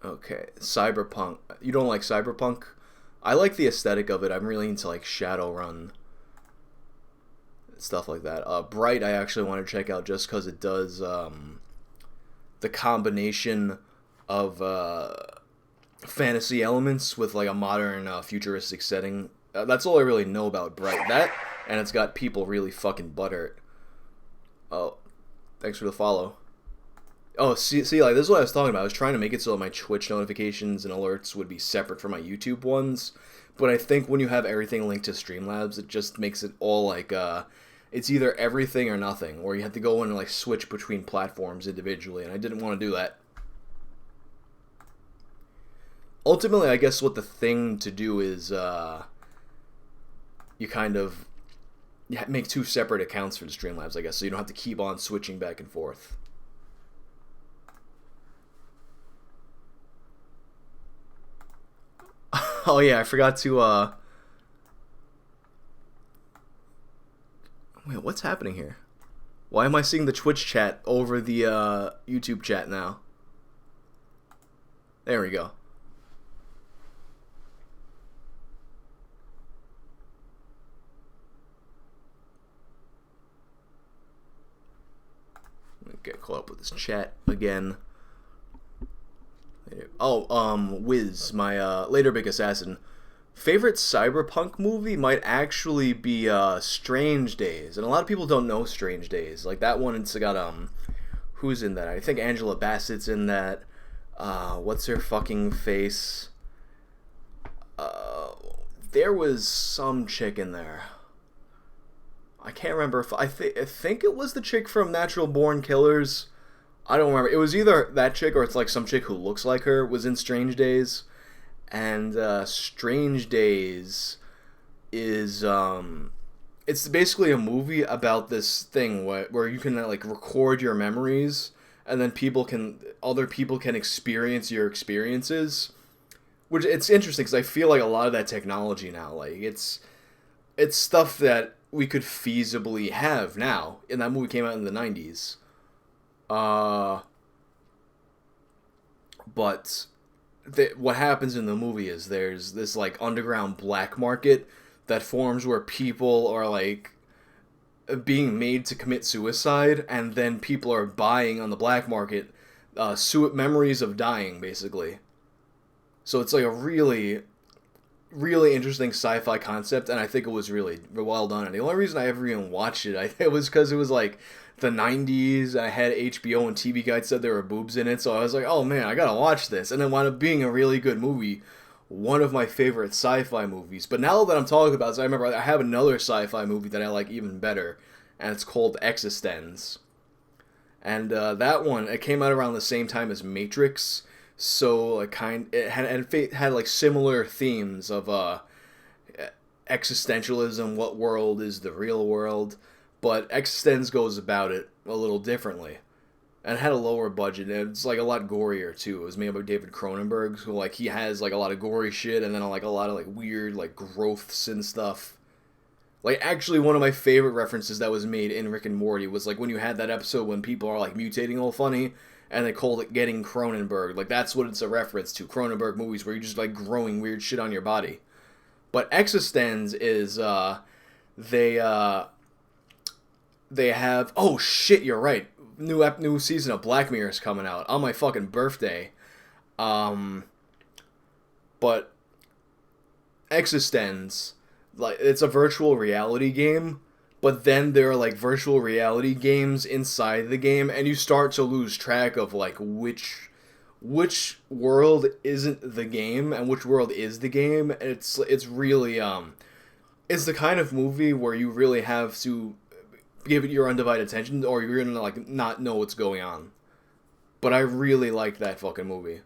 S1: Okay, Cyberpunk. You don't like Cyberpunk? I like the aesthetic of it. I'm really into like Shadowrun, stuff like that. Bright, I actually want to check out just because it does the combination of fantasy elements with like a modern futuristic setting. That's all I really know about Bright. That, and it's got people really fucking butthurt. Oh, thanks for the follow. Oh, see, like, this is what I was talking about. I was trying to make it so that my Twitch notifications and alerts would be separate from my YouTube ones. But I think when you have everything linked to Streamlabs, it just makes it all, like, it's either everything or nothing. Or you have to go in and, like, switch between platforms individually. And I didn't want to do that. Ultimately, I guess what the thing to do is, you kind of make two separate accounts for the Streamlabs, I guess. So you don't have to keep on switching back and forth. Oh yeah, I forgot to, wait, what's happening here? Why am I seeing the Twitch chat over the, YouTube chat now? There we go. Get caught up with this chat again. Oh, Wiz, my later big assassin. Favorite cyberpunk movie might actually be Strange Days, and a lot of people don't know Strange Days. Like that one, it's got who's in that? I think Angela Bassett's in that. what's her fucking face? There was some chick in there. I can't remember if I think it was the chick from Natural Born Killers. I don't remember. It was either that chick or it's like some chick who looks like her was in Strange Days. And Strange Days is it's basically a movie about this thing where you can like record your memories and then other people can experience your experiences. Which it's interesting because I feel like a lot of that technology now, like it's stuff that we could feasibly have now. And that movie came out in the 90s. But what happens in the movie is there's this like underground black market that forms where people are like being made to commit suicide, and then people are buying on the black market memories of dying, basically. So it's like a really, really interesting sci-fi concept, and I think it was really well done. And the only reason I ever even watched it was because it was like the 90s, and I had HBO and TV Guide said there were boobs in it, so I was like, oh man, I gotta watch this. And it wound up being a really good movie, one of my favorite sci-fi movies. But now that I'm talking about it, I remember I have another sci-fi movie that I like even better, and it's called Existenz. And that one, it came out around the same time as Matrix, so like it had like similar themes of existentialism, what world is the real world, but Existenz goes about it a little differently, and it had a lower budget. And it's like a lot gorier too. It was made by David Cronenberg, who like he has like a lot of gory shit, and then like a lot of like weird like growths and stuff. Like actually, one of my favorite references that was made in Rick and Morty was like when you had that episode when people are like mutating all funny, and they called it Getting Cronenberg. Like that's what it's a reference to, Cronenberg movies where you're just like growing weird shit on your body. But Existenz is they have, oh shit, you're right. New season of Black Mirror is coming out on my fucking birthday. But Existenz, like it's a virtual reality game, but then there are like virtual reality games inside the game, and you start to lose track of like which world isn't the game and which world is the game. And it's really it's the kind of movie where you really have to give it your undivided attention, or you're gonna like not know what's going on. But I really like that fucking movie.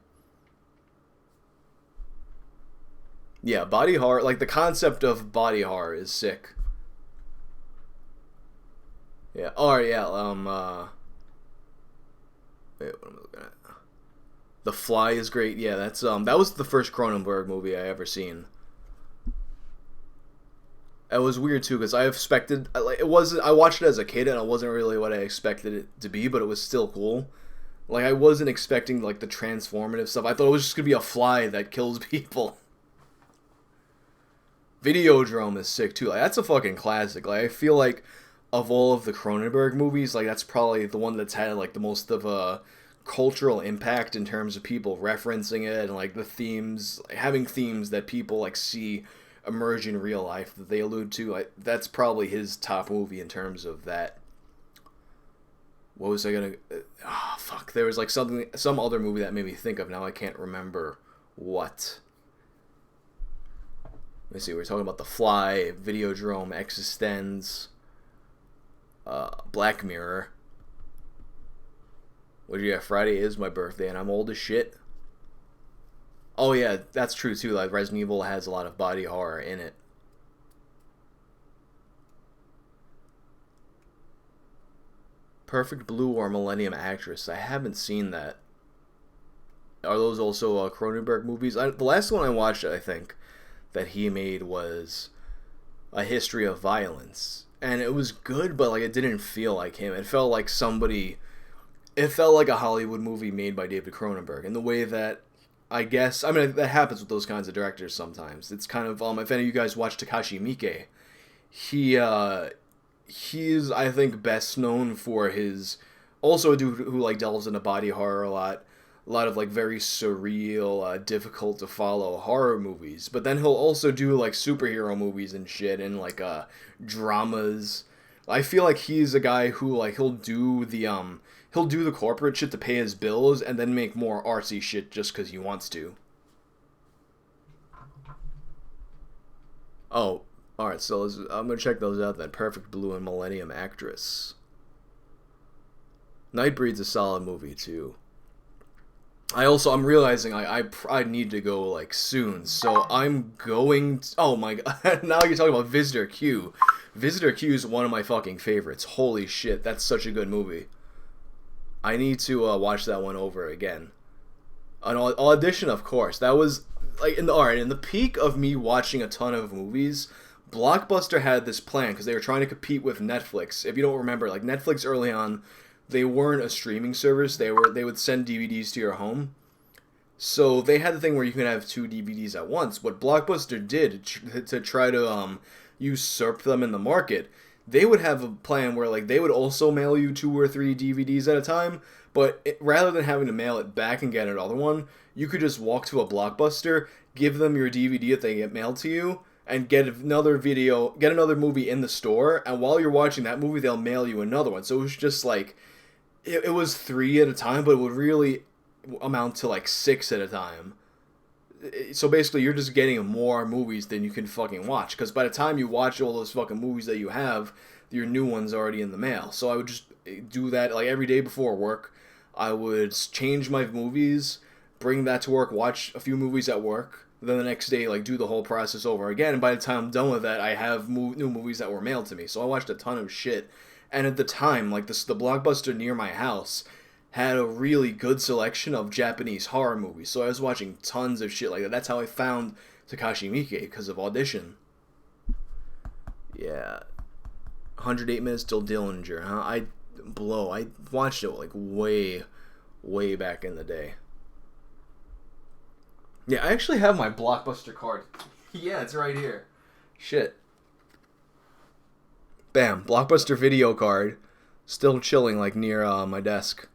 S1: Yeah, body horror, like the concept of body horror is sick. Yeah. Oh yeah. Wait, what am I looking at? The Fly is great. Yeah, that's that was the first Cronenberg movie I ever seen. It was weird too because I expected it wasn't. I watched it as a kid and it wasn't really what I expected it to be, but it was still cool. Like I wasn't expecting like the transformative stuff. I thought it was just gonna be a fly that kills people. Videodrome is sick too. Like that's a fucking classic. Like I feel like of all of the Cronenberg movies, like that's probably the one that's had like the most of a cultural impact in terms of people referencing it and like the themes, like, having themes that people like see emerge in real life that they allude to. That's probably his top movie in terms of that. What was I gonna? Oh fuck! There was like some other movie that made me think of. Now I can't remember what. Let's see. We're talking about The Fly, Videodrome, Existenz, Black Mirror. What do you got? Friday is my birthday, and I'm old as shit. Oh yeah, that's true too. Like Resident Evil has a lot of body horror in it. Perfect Blue or Millennium Actress. I haven't seen that. Are those also Cronenberg movies? The last one I watched, I think, that he made was A History of Violence. And it was good, but like it didn't feel like him. It felt like it felt like a Hollywood movie made by David Cronenberg. In the way that, I guess, I mean, that happens with those kinds of directors sometimes. It's kind of, if any of you guys watch Takashi Miike, he's, I think, best known for his, also a dude who, like, delves into body horror a lot of, like, very surreal, difficult to follow horror movies. But then he'll also do, like, superhero movies and shit, and, like, dramas. I feel like he's a guy who, like, he'll he'll do the corporate shit to pay his bills and then make more artsy shit just because he wants to. Oh, alright, so I'm gonna check those out then. Perfect Blue and Millennium Actress. Nightbreed's a solid movie too. I'm realizing I need to go like soon, so I'm going to, oh my god, now you're talking about Visitor Q. Visitor Q is one of my fucking favorites. Holy shit, that's such a good movie. I need to watch that one over again. An Audition, of course. That was like in the peak of me watching a ton of movies. Blockbuster had this plan because they were trying to compete with Netflix. If you don't remember, like Netflix early on, they weren't a streaming service. They would send DVDs to your home. So they had the thing where you could have 2 DVDs at once. What Blockbuster did to try to usurp them in the market, they would have a plan where like they would also mail you 2 or 3 DVDs at a time, but rather than having to mail it back and get another one, you could just walk to a Blockbuster, give them your DVD that they get mailed to you, and get another movie in the store, and while you're watching that movie, they'll mail you another one. So it was just like, it was 3 at a time, but it would really amount to like 6 at a time. So basically, you're just getting more movies than you can fucking watch. Because by the time you watch all those fucking movies that you have, your new one's already in the mail. So I would just do that like every day before work. I would change my movies, bring that to work, watch a few movies at work. Then the next day, like do the whole process over again. And by the time I'm done with that, I have new movies that were mailed to me. So I watched a ton of shit. And at the time, like the Blockbuster near my house had a really good selection of Japanese horror movies. So I was watching tons of shit like that. That's how I found Takashi Miike, because of Audition. Yeah. 108 Minutes Till Dillinger, huh? I watched it like way back in the day. Yeah, I actually have my Blockbuster card. Yeah, it's right here. Shit. Bam. Blockbuster video card. Still chilling like near my desk.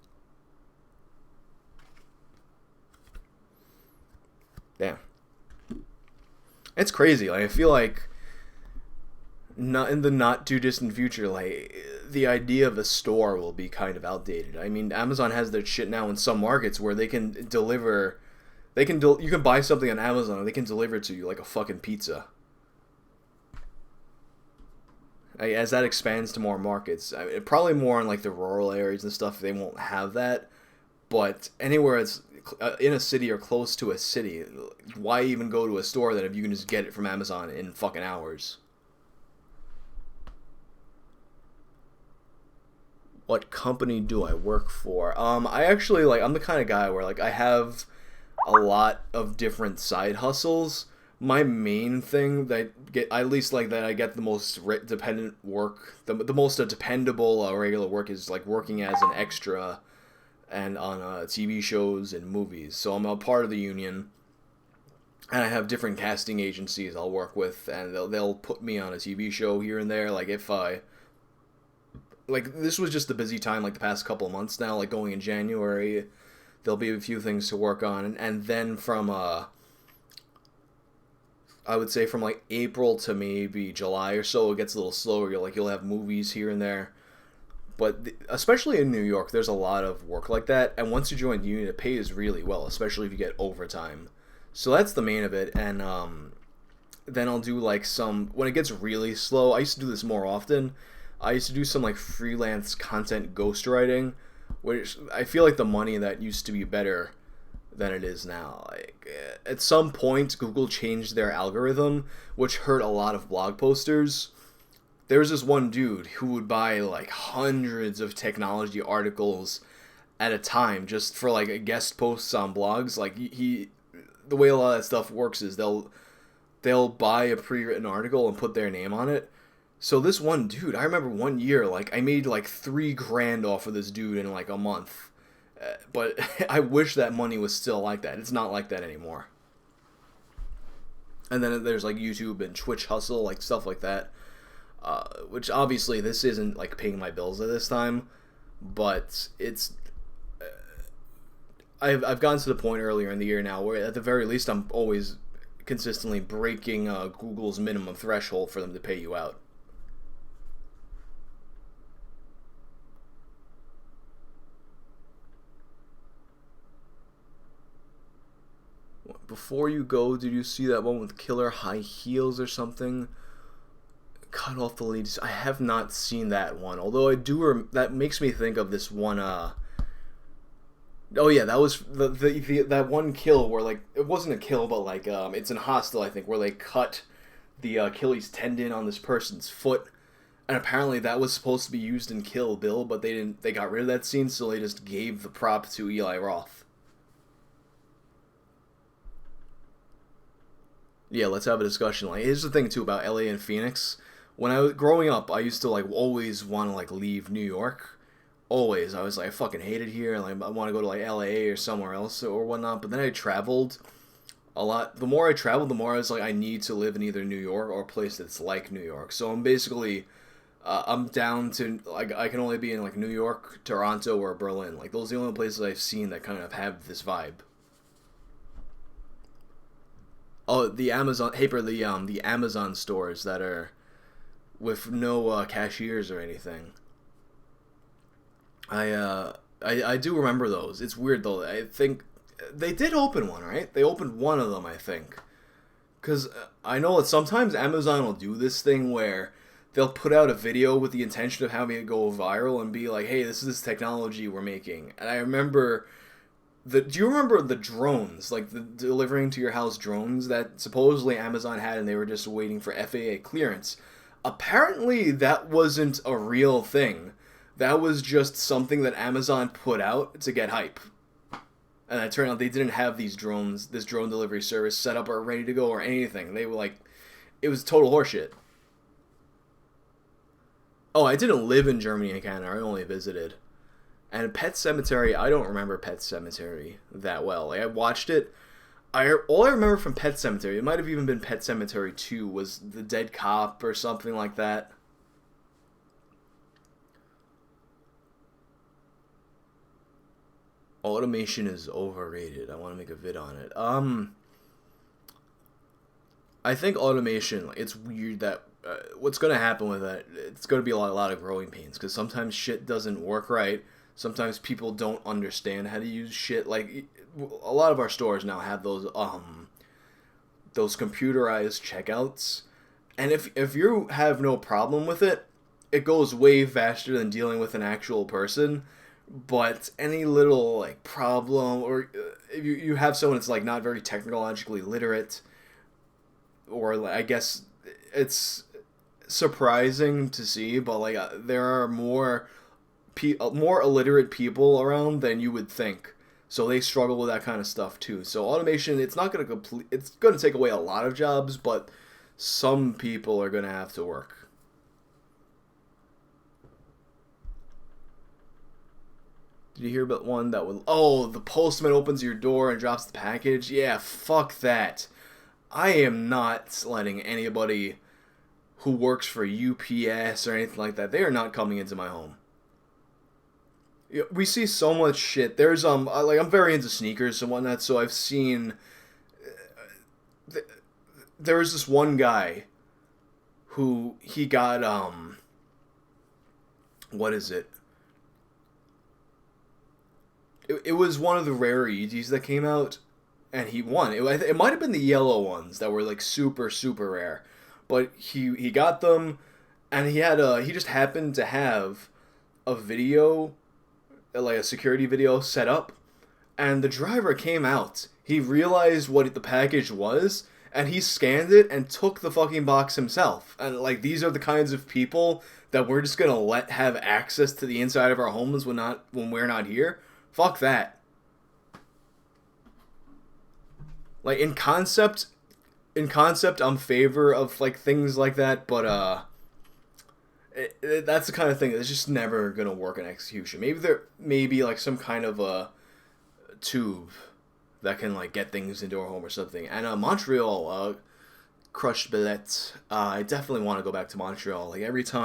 S1: Damn. It's crazy. Like, I feel like not in the not too distant future, like the idea of a store will be kind of outdated. I mean, Amazon has their shit now in some markets where they can deliver. You can buy something on Amazon and they can deliver it to you like a fucking pizza. As that expands to more markets, probably more in like the rural areas and stuff, they won't have that. But anywhere it's in a city or close to a city, why even go to a store then if you can just get it from Amazon in fucking hours? What company do I work for? I actually, like, I'm the kind of guy where, like, I have a lot of different side hustles. My main thing that I get the most dependent work, the most dependable regular work is like working as an extra and on TV shows and movies. So I'm a part of the union, and I have different casting agencies I'll work with, and they'll put me on a TV show here and there. Like if I like this was just a busy time like the past couple of months now. Like going in January, there'll be a few things to work on, and then from I would say from like April to maybe July or so, it gets a little slower. You'll have movies here and there. But especially in New York, there's a lot of work like that. And once you join the union, it pays really well, especially if you get overtime. So that's the main of it. And then I'll do like when it gets really slow, I used to do this more often. I used to do some like freelance content ghostwriting, which I feel like the money in that used to be better than it is now. Like at some point, Google changed their algorithm, which hurt a lot of blog posters. There was this one dude who would buy like hundreds of technology articles at a time just for like guest posts on blogs. Like the way a lot of that stuff works is they'll buy a pre-written article and put their name on it. So this one dude, I remember one year, like I made like $3,000 off of this dude in like a month. But I wish that money was still like that. It's not like that anymore. And then there's like YouTube and Twitch hustle, like stuff like that. Which obviously this isn't like paying my bills at this time, but it's I've gotten to the point earlier in the year now where at the very least I'm always consistently breaking Google's minimum threshold for them to pay you out. before you go, did you see that one with Killer High Heels or something? Cut off the ladies. I have not seen that one. Although I do. That makes me think of this one. Oh yeah, that was that one kill where like it wasn't a kill, but like it's in Hostel, I think, where they cut the Achilles tendon on this person's foot. And apparently that was supposed to be used in Kill Bill, but they didn't. They got rid of that scene, so they just gave the prop to Eli Roth. Yeah, let's have a discussion. Like, here's the thing too about LA and Phoenix. When I was growing up, I used to like always want to like leave New York. Always, I was like, I fucking hate it here. Like, I want to go to like LA or somewhere else or whatnot. But then I traveled a lot. The more I traveled, the more I was like, I need to live in either New York or a place that's like New York. So I'm basically. I'm down to, like, I can only be in, like, New York, Toronto, or Berlin. Like, those are the only places I've seen that kind of have this vibe. Oh, the Amazon, the Amazon stores that are with no cashiers or anything. I do remember those. It's weird, though. I think they did open one, right? They opened one of them, I think. Because I know that sometimes Amazon will do this thing where they'll put out a video with the intention of having it go viral and be like, hey, this is this technology we're making. And I remember, do you remember the drones, like the delivering to your house drones that supposedly Amazon had and they were just waiting for FAA clearance? Apparently that wasn't a real thing. That was just something that Amazon put out to get hype. And it turned out they didn't have these drones, this drone delivery service set up or ready to go or anything. They were like, it was total horseshit. Oh, I didn't live in Germany and Canada. I only visited. And Pet Sematary, I don't remember Pet Sematary that well. Like, I watched it. All I remember from Pet Sematary, it might have even been Pet Sematary 2, was the dead cop or something like that. Automation is overrated. I want to make a vid on it. I think automation, it's weird that what's going to happen with that, it's going to be a lot of growing pains, because sometimes shit doesn't work right. Sometimes people don't understand how to use shit. Like, a lot of our stores now have those computerized checkouts, and if you have no problem with it, it goes way faster than dealing with an actual person. But any little like problem, or if you have someone that's like not very technologically literate, or I guess it's surprising to see, but like there are more illiterate people around than you would think, so they struggle with that kind of stuff too. So automation, it's not going to it's going to take away a lot of jobs, but some people are going to have to work. Did you hear about one that would... Oh, the postman opens your door and drops the package? Yeah, fuck that. I am not letting anybody who works for UPS or anything like that, they are not coming into my home. We see so much shit. There's, like, I'm very into sneakers and whatnot, so I've seen... There was this one guy who, he got, what is it? It was one of the rare EDs that came out, and he won. It might have been the yellow ones that were like super, super rare, but he got them, and he just happened to have a video, like a security video set up, and the driver came out. He realized what the package was, and he scanned it and took the fucking box himself. And like, these are the kinds of people that we're just gonna let have access to the inside of our homes when we're not here. Fuck that. Like, in concept, I'm favor of, like, things like that, but, that's the kind of thing that's just never gonna work in execution. Maybe there may be, like, some kind of a tube that can, like, get things into our home or something. And, Montreal, crushed billets. I definitely want to go back to Montreal. Like, every time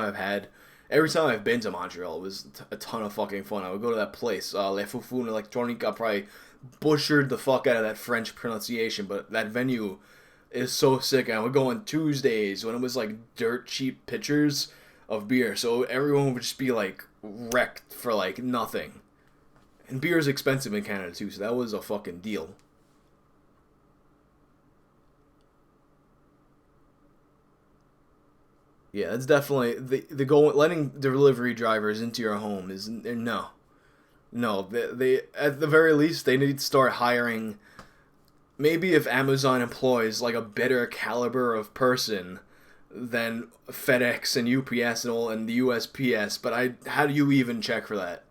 S1: I've been to Montreal, it was a ton of fucking fun. I would go to that place, Les Foufounes Electronique. I probably butchered the fuck out of that French pronunciation, but that venue is so sick. And I would go on Tuesdays when it was like dirt cheap pitchers of beer, so everyone would just be like wrecked for like nothing. And beer is expensive in Canada too, so that was a fucking deal. Yeah, that's definitely the goal. Letting delivery drivers into your home is no, no. They at the very least they need to start hiring. Maybe if Amazon employs like a better caliber of person than FedEx and UPS and all and the USPS, but how do you even check for that?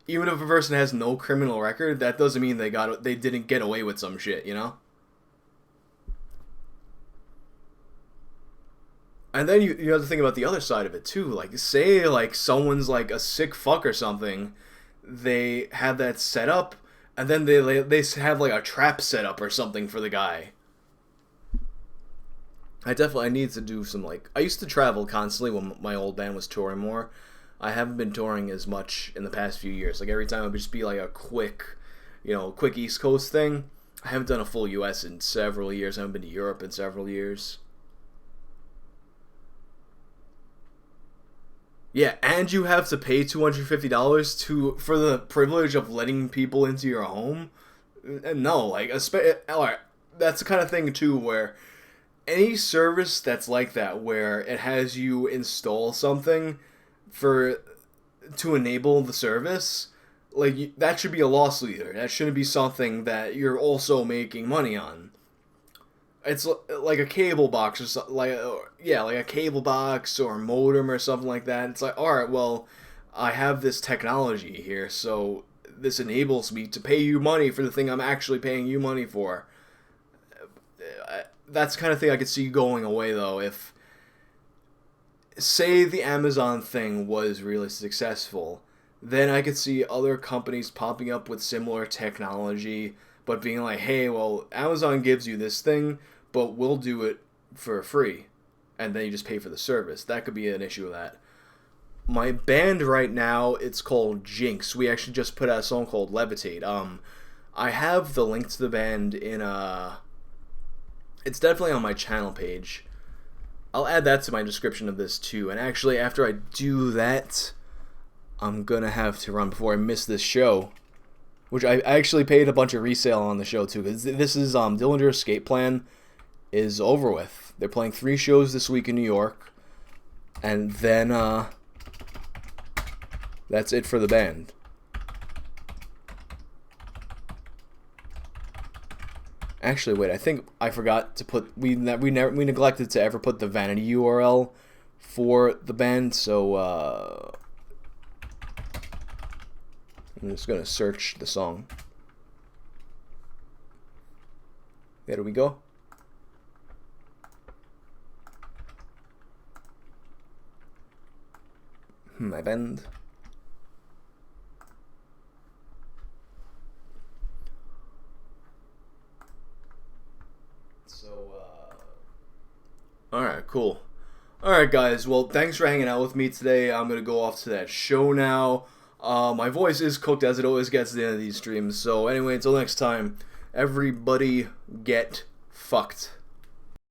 S1: Even if a person has no criminal record, that doesn't mean they didn't get away with some shit, you know? And then you have to think about the other side of it too. Like, say like someone's like a sick fuck or something, they have that set up, and then they have like a trap set up or something for the guy. I need to do some like I used to travel constantly when my old band was touring more. I haven't been touring as much in the past few years. Like every time it would just be like a quick East Coast thing. I haven't done a full US in several years. I haven't been to Europe in several years. Yeah, and you have to pay $250 for the privilege of letting people into your home. No, like that's the kind of thing too where any service that's like that, where it has you install something to enable the service, like that should be a loss leader. That shouldn't be something that you're also making money on. It's like a cable box or something, like a cable box or a modem or something like that. It's like, all right, well, I have this technology here, so this enables me to pay you money for the thing I'm actually paying you money for. That's the kind of thing I could see going away, though, if, say, the Amazon thing was really successful, then I could see other companies popping up with similar technology, but being like, hey, well, Amazon gives you this thing, but we'll do it for free, and then you just pay for the service. That could be an issue with that. My band right now, it's called Jinx. We actually just put out a song called Levitate. I have the link to the band in it's definitely on my channel page. I'll add that to my description of this too. And actually, after I do that, I'm gonna have to run before I miss this show, which I actually paid a bunch of resale on the show too. Because this is Dillinger's Escape Plan is over with. They're playing 3 shows this week in New York, and then that's it for the band. Actually, wait. I think I forgot to put we neglected to ever put the vanity URL for the band. So I'm just gonna search the song. There we go. My band. Alright, cool. Alright, guys. Well, thanks for hanging out with me today. I'm going to go off to that show now. My voice is cooked as it always gets at the end of these streams. So, anyway, until next time, everybody get fucked.